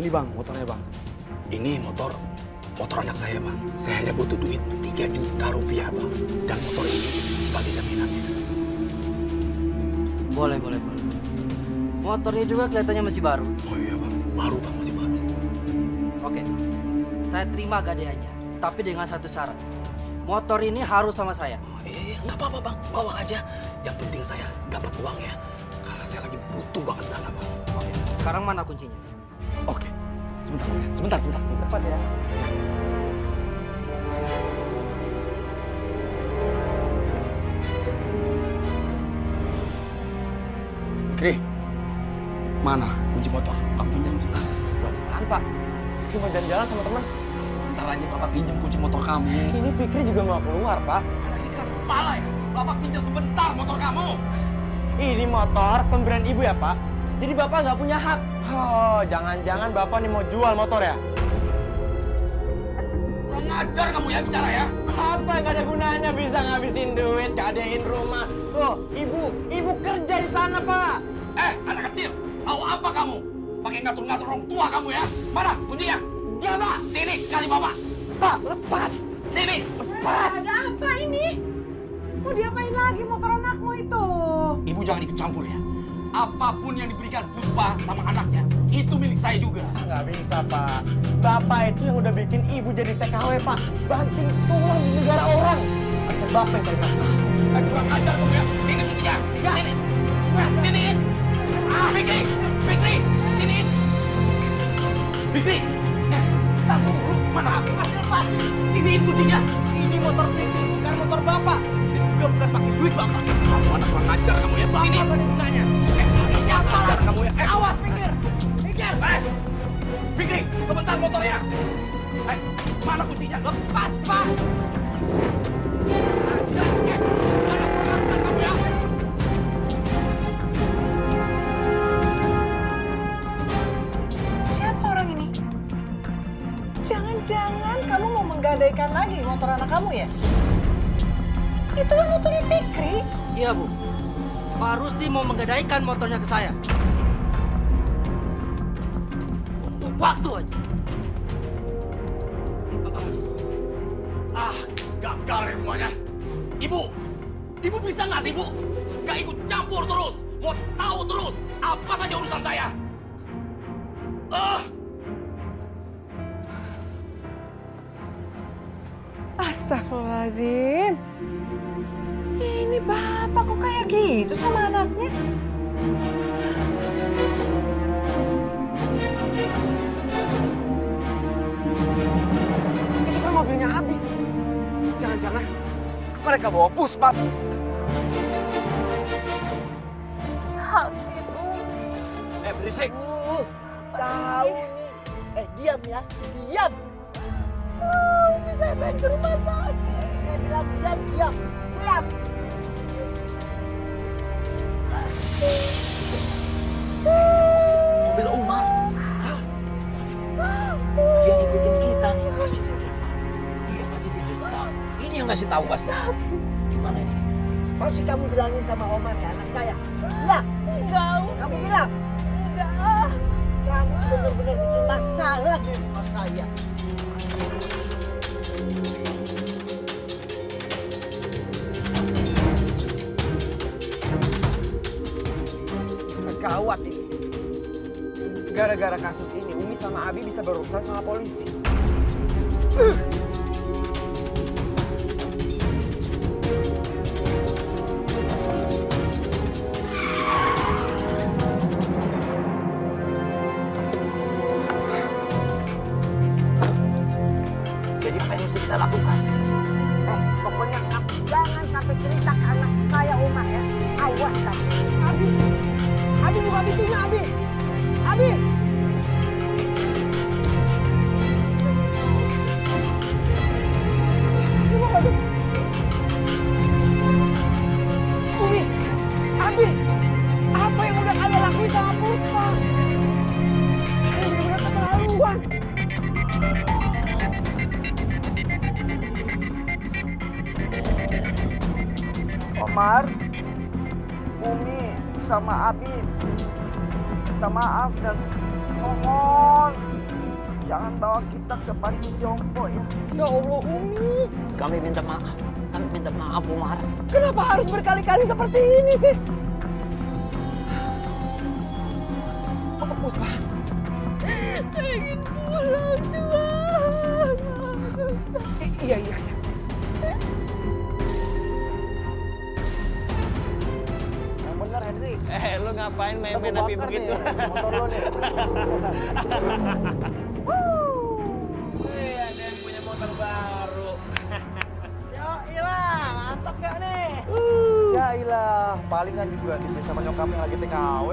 ini bang, motornya bang. Ini motor anak saya bang. Saya hanya butuh duit 3 juta rupiah bang. Dan motor ini sebagai jaminannya. Boleh. Motornya juga kelihatannya masih baru. Oh iya bang, baru bang, masih baru. Oke, saya terima gadeannya. Tapi dengan satu syarat. Motor ini harus sama saya. Iya, nggak apa-apa bang, bawa aja. Yang penting saya dapat uang ya. Karena saya lagi butuh banget dana bang. Oke, sekarang mana kuncinya? Oke, sebentar bang ya. Sebentar. Cepat ya. Fikri, mana kunci motor? Aku pinjam bentar. Buat apaan, Pak? Cuma jalan-jalan sama teman. Sebentar aja Bapak pinjam kunci motor kamu. Ini Fikri juga mau keluar, Pak. Anak ini keras kepala ya. Bapak pinjam sebentar motor kamu. Ini motor pemberian ibu ya, Pak? Jadi Bapak nggak punya hak. Oh, jangan-jangan Bapak nih mau jual motor ya? Kurang ngajar kamu ya bicara ya. Apa yang gak ada gunanya bisa ngabisin duit, gadein rumah. Tuh, ibu kerja di sana, Pak. Anak kecil, tahu apa kamu? Pakai ngatur-ngatur orang tua kamu ya. Mana kuncinya? Ya, Pak. Sini, kasih Bapak. Pak, lepas. Sini. Lepas. Ada apa ini? Mau diapain lagi motor anakmu itu? Ibu jangan ikut campur ya. Apapun yang diberikan Puspa sama anaknya, itu milik saya juga. Nggak bisa, Pak. Bapak itu yang udah bikin ibu jadi TKW, Pak. Banting tulang di negara orang. Harusnya Bapak yang cari nafkah. Kurang ajar kamu ya. Sini kuncinya. Sini. Siniin. Fikri. Siniin. Fikri. Bentar dulu. Mana? Lepasin. Siniin kuncinya. Ini motor Fikri, bukan motor Bapak. Dan juga bukan pakai duit Bapak. Kamu anak kurang ajar kamu ya. Sini. Bapak ada gunanya. Siapa ajar kamu ya? Awas, Fikir. Fikri, sebentar motornya. Mana kuncinya? Lepas, Pak. Kamu ya. Siapa orang ini? Jangan-jangan kamu mau menggadaikan lagi motor anak kamu ya? Itu kan motornya Fikri. Iya, Bu. Pak Rusdi mau menggadaikan motornya ke saya. Waktu aja. Gagal ya semuanya. Ibu bisa nggak sih, Bu? Nggak ikut campur terus. Mau tahu terus apa saja urusan saya. Astagfirullahaladzim. Ini bapak kok kayak gitu sama anaknya? Itu kan mobilnya Abi. Jangan-jangan mereka bawa Puspa. Sakit, Berisik. Tahu nih. Diam ya. Diam. saya pengen ke rumah sakit. Saya bilang diam. Mobil Umar. Dia ngikutin kita nih. Pasti dia kita. Iya, pasti dia justru tahu. Ini yang ngasih tahu pasti. Gimana ini? Pasti kamu bilangin sama Omar ya anak saya. Bilang. Enggak, Kamu bilang. enggak. Kamu benar-benar bikin masalah di rumah saya. Gawat ini. Gara-gara kasus ini, Umi sama Abi bisa berurusan sama polisi. Jadi apa yang bisa kita lakukan? Pokoknya kamu jangan sampai cerita ke anak saya Umar ya. Awas kamu. Abi buka pintunya, Abi. Abi. Astagfirullahaladzim. Umi, Abi, apa yang udah kalian lakuin sama Puspa? Kalian benar-benar keterlaluan. Omar, Umi sama Abi minta maaf dan mohon jangan bawa kita ke panti jompo ya. Ya Allah, Umi. Kami minta maaf. Kami minta maaf, Umar. Kenapa harus berkali-kali seperti ini sih? Puspa. Saya ingin pulang, Tuan. Iya. Yang bener, Henry. Lu ngapain main-main api begitu? Motor lo nih. Ada yang punya motor baru. Mantap gak nih? Ya ilah, palingan juga dibeli sama nyokapnya lagi TKW.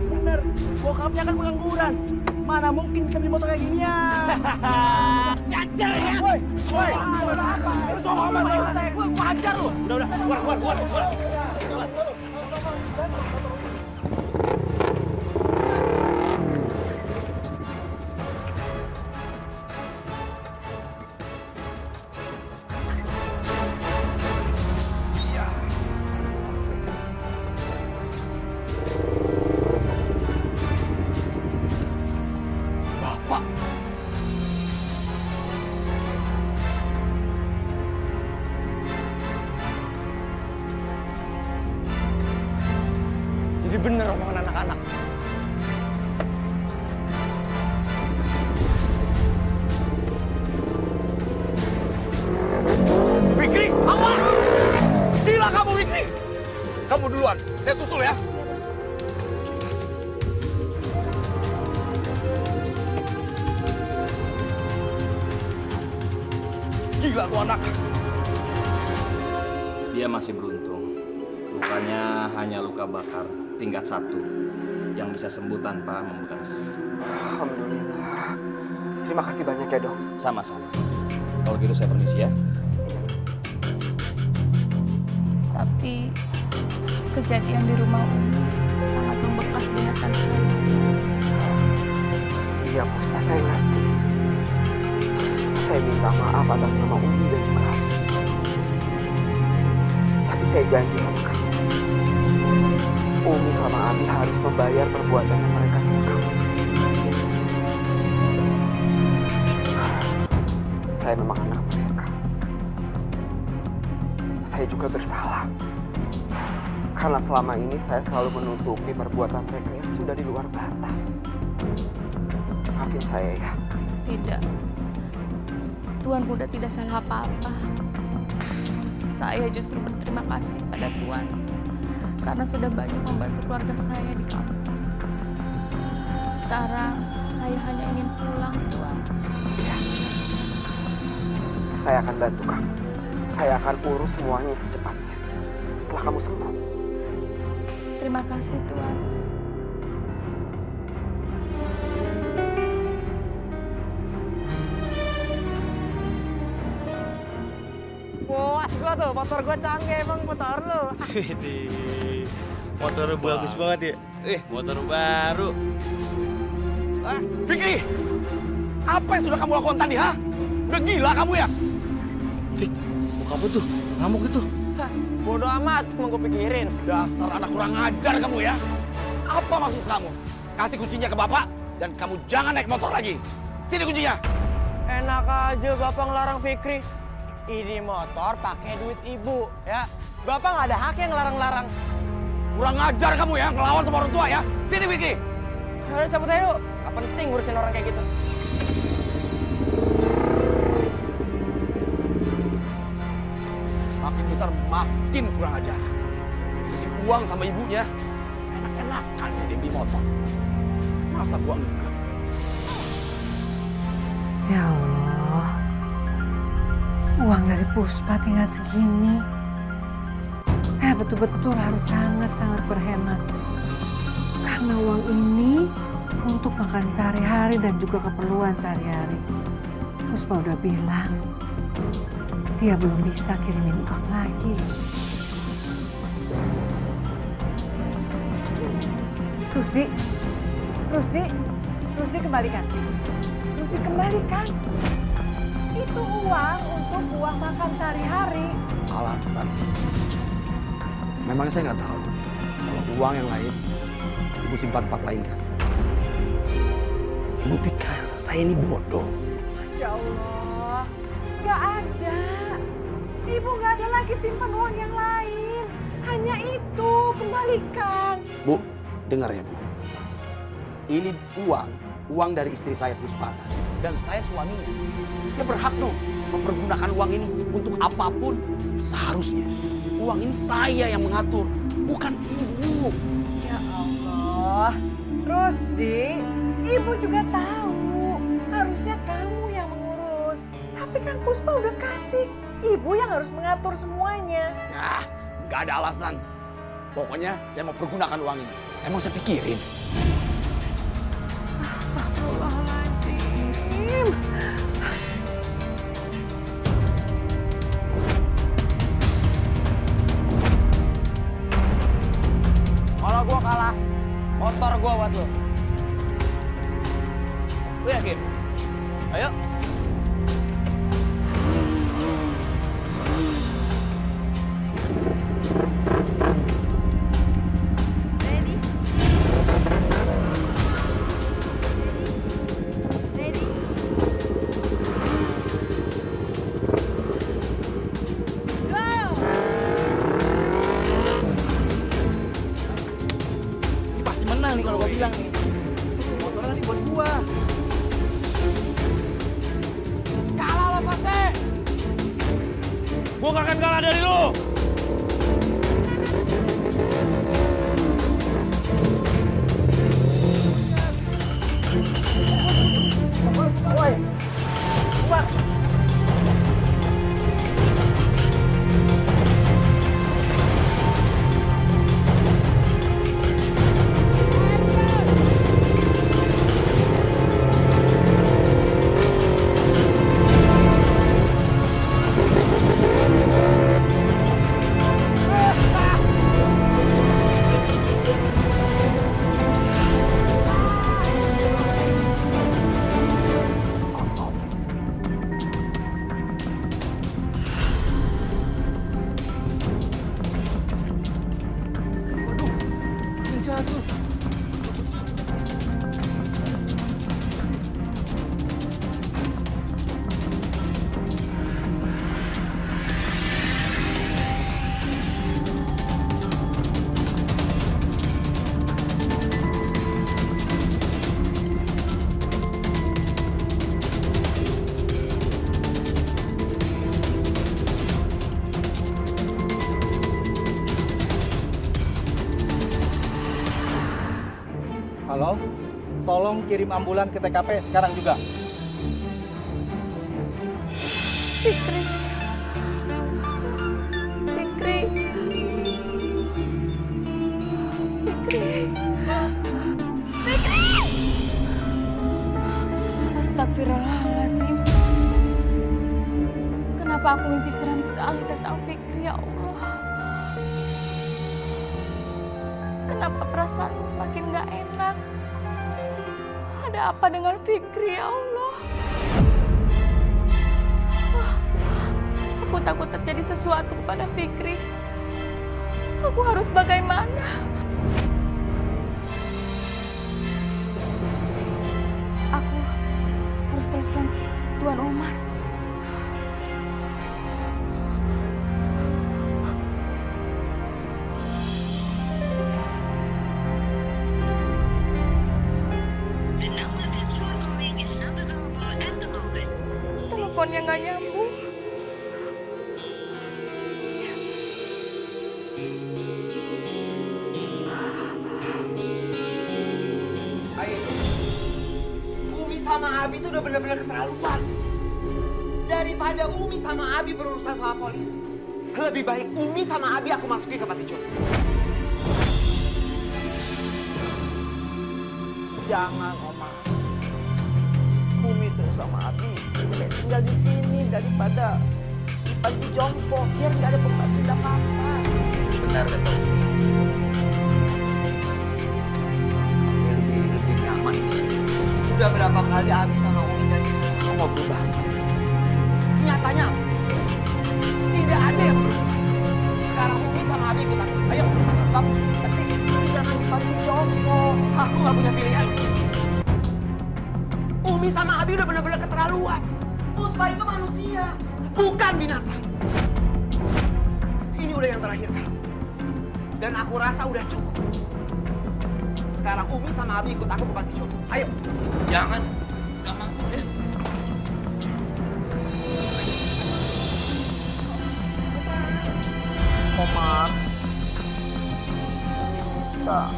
Bener, bokapnya kan pengangguran. Mana mungkin bisa beli motor kayak ginian? Jajar ya! Woi, apa? Lu soal apa nih? Gue ajar lu. Udah, keluar. Bapak. Jadi bener omongan anak-anak. Fikri, awas! Gila kamu, Fikri! Kamu duluan, saya susul ya. Gila tuh anak. Dia masih beruntung. Lukanya hanya luka bakar tingkat 1 yang bisa sembuh tanpa membekas. Alhamdulillah. Terima kasih banyak ya, Dok. Sama-sama. Kalau gitu saya permisi ya. Tapi kejadian di rumah Umi sangat membekas di ingatan saya. Iya, Puspa, saya ngerti. Saya minta maaf atas nama Umi dan juga Abi. Tapi saya janji sama kamu. Umi sama Abi harus membayar perbuatan mereka sama kamu. Saya memang anak mereka. Saya juga bersalah. Karena selama ini saya selalu menutupi perbuatan mereka yang sudah di luar batas. Maafin saya ya. Tidak. Tuan Buddha tidak salah apa-apa. Saya justru berterima kasih pada Tuan karena sudah banyak membantu keluarga saya di kampung. Sekarang saya hanya ingin pulang, Tuan. Ya. Saya akan bantu kamu. Saya akan urus semuanya secepatnya. Setelah kamu sembuh. Terima kasih, Tuan. Puas gua tuh, motor gua canggih emang motor lu. Motor bagus banget ya. Motor baru. Fikri, apa yang sudah kamu lakukan tadi, ha? Udah gila kamu ya? Fik, muka apa tuh? Ngamuk itu. Bodoh amat, mau gua pikirin. Dasar anak kurang ajar kamu ya. Apa maksud kamu? Kasih kuncinya ke bapak dan kamu jangan naik motor lagi. Sini kuncinya. Enak aja bapak ngelarang Fikri. Ini motor pakai duit ibu, ya. Bapak nggak ada hak yang ngelarang-larang. Kurang ajar kamu ya, ngelawan sama orang tua ya. Sini Fikri. Ayo cabut aja yuk. Gak penting ngurusin orang kayak gitu. Makin besar makin kurang ajar. Kasih uang sama ibunya, enak-enakan dia beli motor. Masa gua enggak? Ya Allah, uang dari Puspa tinggal segini. Saya betul-betul harus sangat-sangat berhemat. Karena uang ini untuk makan sehari-hari dan juga keperluan sehari-hari. Puspa udah bilang, dia belum bisa kirimin uang lagi. Rusdi kembalikan. Rusdi kembalikan. Itu uang untuk uang makan sehari-hari. Alasan. Memang saya nggak tahu. Kalau uang yang lain, ibu simpan tempat lain kan? Ibu pikir saya ini bodoh. Masya Allah, nggak ada. Ibu nggak ada lagi simpan uang yang lain. Hanya itu, kembalikan. Bu, dengar ya Bu. Ini uang dari istri saya Puspa. Dan saya suaminya. Saya berhak dong mempergunakan uang ini untuk apapun. Seharusnya uang ini saya yang mengatur, bukan ibu. Ya Allah, Rusdi, ibu juga tahu harusnya kamu yang mengurus. Tapi kan Puspa udah kasih, ibu yang harus mengatur semuanya. Nah, nggak ada alasan. Pokoknya saya mau pergunakan uang ini. Emang saya pikirin. Astagfirullahaladzim. Kalau gua kalah, motor gua buat lo. Lu yakin? Ayo. Ready? Ready? Go! Ini pasti menang nih kalau gua bilang nih. Motornya nanti buat gua. Kalah lo pasti. Gua gak akan kalah dari lu. Woi, keluar. Halo, tolong kirim ambulan ke TKP sekarang juga. Fikri. Fikri. Fikri. Fikri. Astagfirullahaladzim. Kenapa aku mimpi seram sekali tentang Fikri, ya Allah. Kenapa perasaanku semakin gak enak? Ada apa dengan Fikri, ya Allah? Aku takut terjadi sesuatu kepada Fikri. Aku harus bagaimana? Aku harus telepon Tuan Omar. Teleponnya nggak nyambung. Umi sama Abi tuh udah bener-bener keterlaluan. Daripada Umi sama Abi berurusan sama polisi, lebih baik Umi sama Abi aku masukin ke panti jompo. Jangan, Oma. Umi tuh sama Abi lebih tinggal di sini daripada di panti jompo, biar nggak ada pembantu apa-apa. Benar betul. Lebih nyaman di sini. Udah berapa kali Abi sama Umi janji sama kamu mau berubah. Nyatanya apa? Tidak ada yang berubah. Sekarang Umi sama Abi ikut aku. Ayo, Tapi jangan di panti jompo. aku nggak punya pilihan. Umi sama Abi udah benar-benar keterlaluan. Puspa itu manusia, bukan binatang. Ini udah yang terakhir kali. Dan aku rasa udah cukup. Sekarang Umi sama Abi ikut aku ke panti jompo. Ayo. Jangan, gak mampu deh. Omar, minta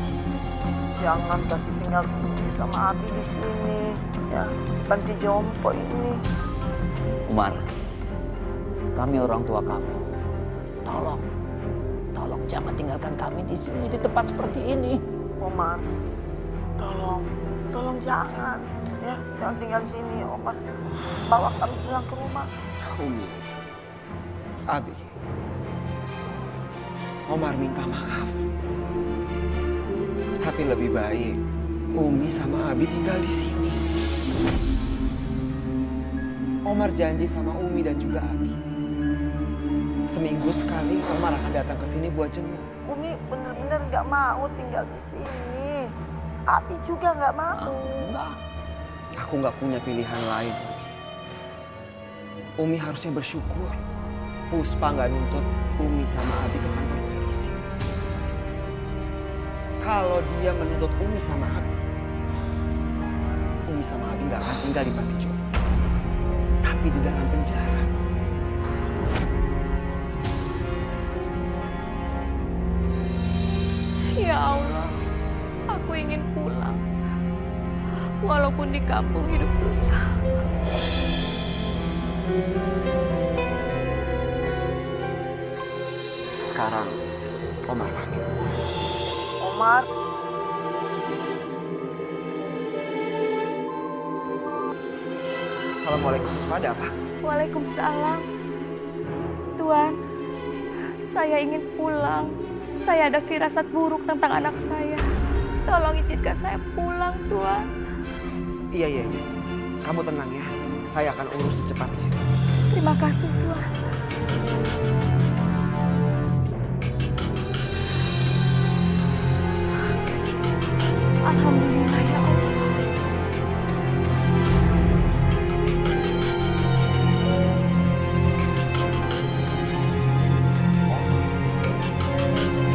jangan kasih tinggal Umi sama Abi di sini, ya, panti jompo ini. Umar, kami orang tua kamu. Tolong jangan tinggalkan kami di sini di tempat seperti ini. Omar, tolong jangan, ya, jangan tinggal di sini. Omar, bawa kami pulang ke rumah. Umi, Abi, Omar minta maaf. Tapi lebih baik Umi sama Abi tinggal di sini. Omar janji sama Umi dan juga Abi. Seminggu sekali Omar akan datang ke sini buat jenguk. Umi bener-bener nggak mau tinggal di sini. Abi juga nggak mau. Aku nggak punya pilihan lain, Umi. Umi harusnya bersyukur Puspa nggak nuntut Umi sama Abi ke kantor polisi. Kalau dia menuntut Umi sama Abi nggak akan tinggal di panti jompo, tapi di dalam penjara. Ya Allah, aku ingin pulang. Walaupun di kampung hidup susah. Sekarang Omar pamit. Omar, Assalamualaikum, Puspa, ada apa? Waalaikumsalam. Tuan, saya ingin pulang. Saya ada firasat buruk tentang anak saya. Tolong izinkan saya pulang, Tuan. Iya. Kamu tenang ya. Saya akan urus secepatnya. Terima kasih, Tuan. Alhamdulillah ya Allah.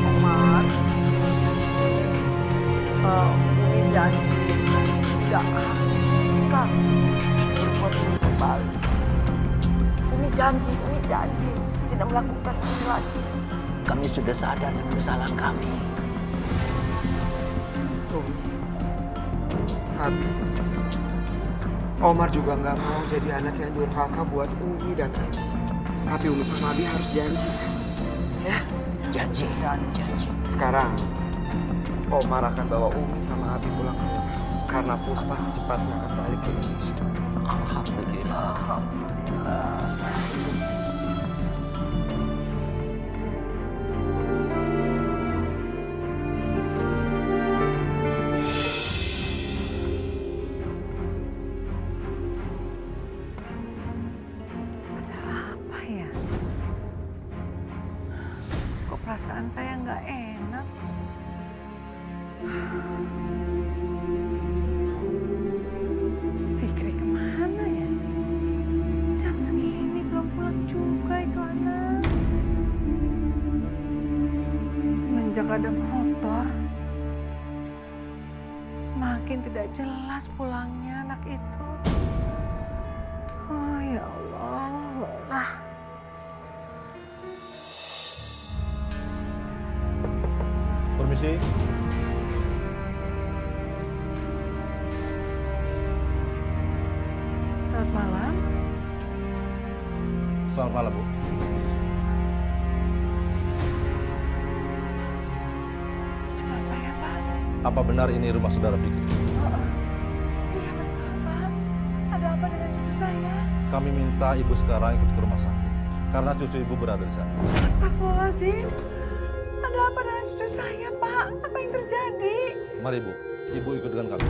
Omar, Umi janji tidak akan berbuat buruk kembali. Umi janji tidak melakukan ini lagi. Kami sudah sadar dengan kesalahan kami. Umi, Abi, Omar juga nggak mau jadi anak yang durhaka buat Umi dan Abi. Tapi Umi sama Abi harus janji, ya? Janji. Sekarang Omar akan bawa Umi sama Abi pulang ke rumah karena Puspa secepatnya akan balik ke Indonesia. Alhamdulillah. Apa ya? Kok perasaan saya nggak enak? Fikri kemana ya? Jam segini belum pulang juga itu anak. Semenjak ada motor, semakin tidak jelas pulangnya anak itu. Oh ya Allah. Permisi. Selamat malam. Selamat malam, Bu. Apa ya, Pak? Apa benar ini rumah saudara Fikri? Iya betul, Pak. Ada apa dengan cucu saya? Kami minta ibu sekarang ikut ke rumah sakit karena cucu ibu berada di sana. Astagfirullahaladzim. Ada apa dengan cucu saya, Pak? Apa yang terjadi? Mari, Bu. Ibu ikut dengan kami.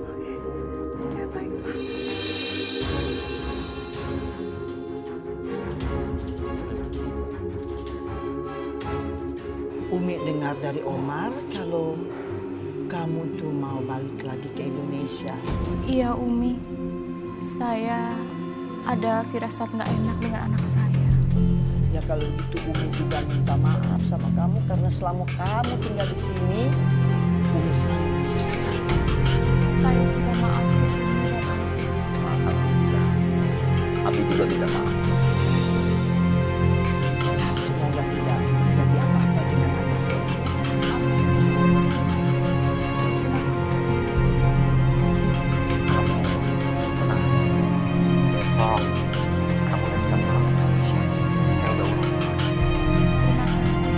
Oke. Ya baik, Pak. Umi dengar dari Omar kamu tuh mau balik lagi ke Indonesia. Iya Umi, saya ada firasat nggak enak dengan anak saya. Ya kalau gitu Umi juga minta maaf sama kamu karena selama kamu tinggal di sini, Umi selalu menyiksa kamu. Saya sudah maafin Umi dan Abi. Alhamdulillah. Abi juga tidak maaf. Ya, semoga tidak terjadi apa-apa dengan anak kamu. Terima kasih. Kamu tenang aja. Besok kamu udah bisa pulang ke Indonesia. Saya udah urus semua. Terima kasih.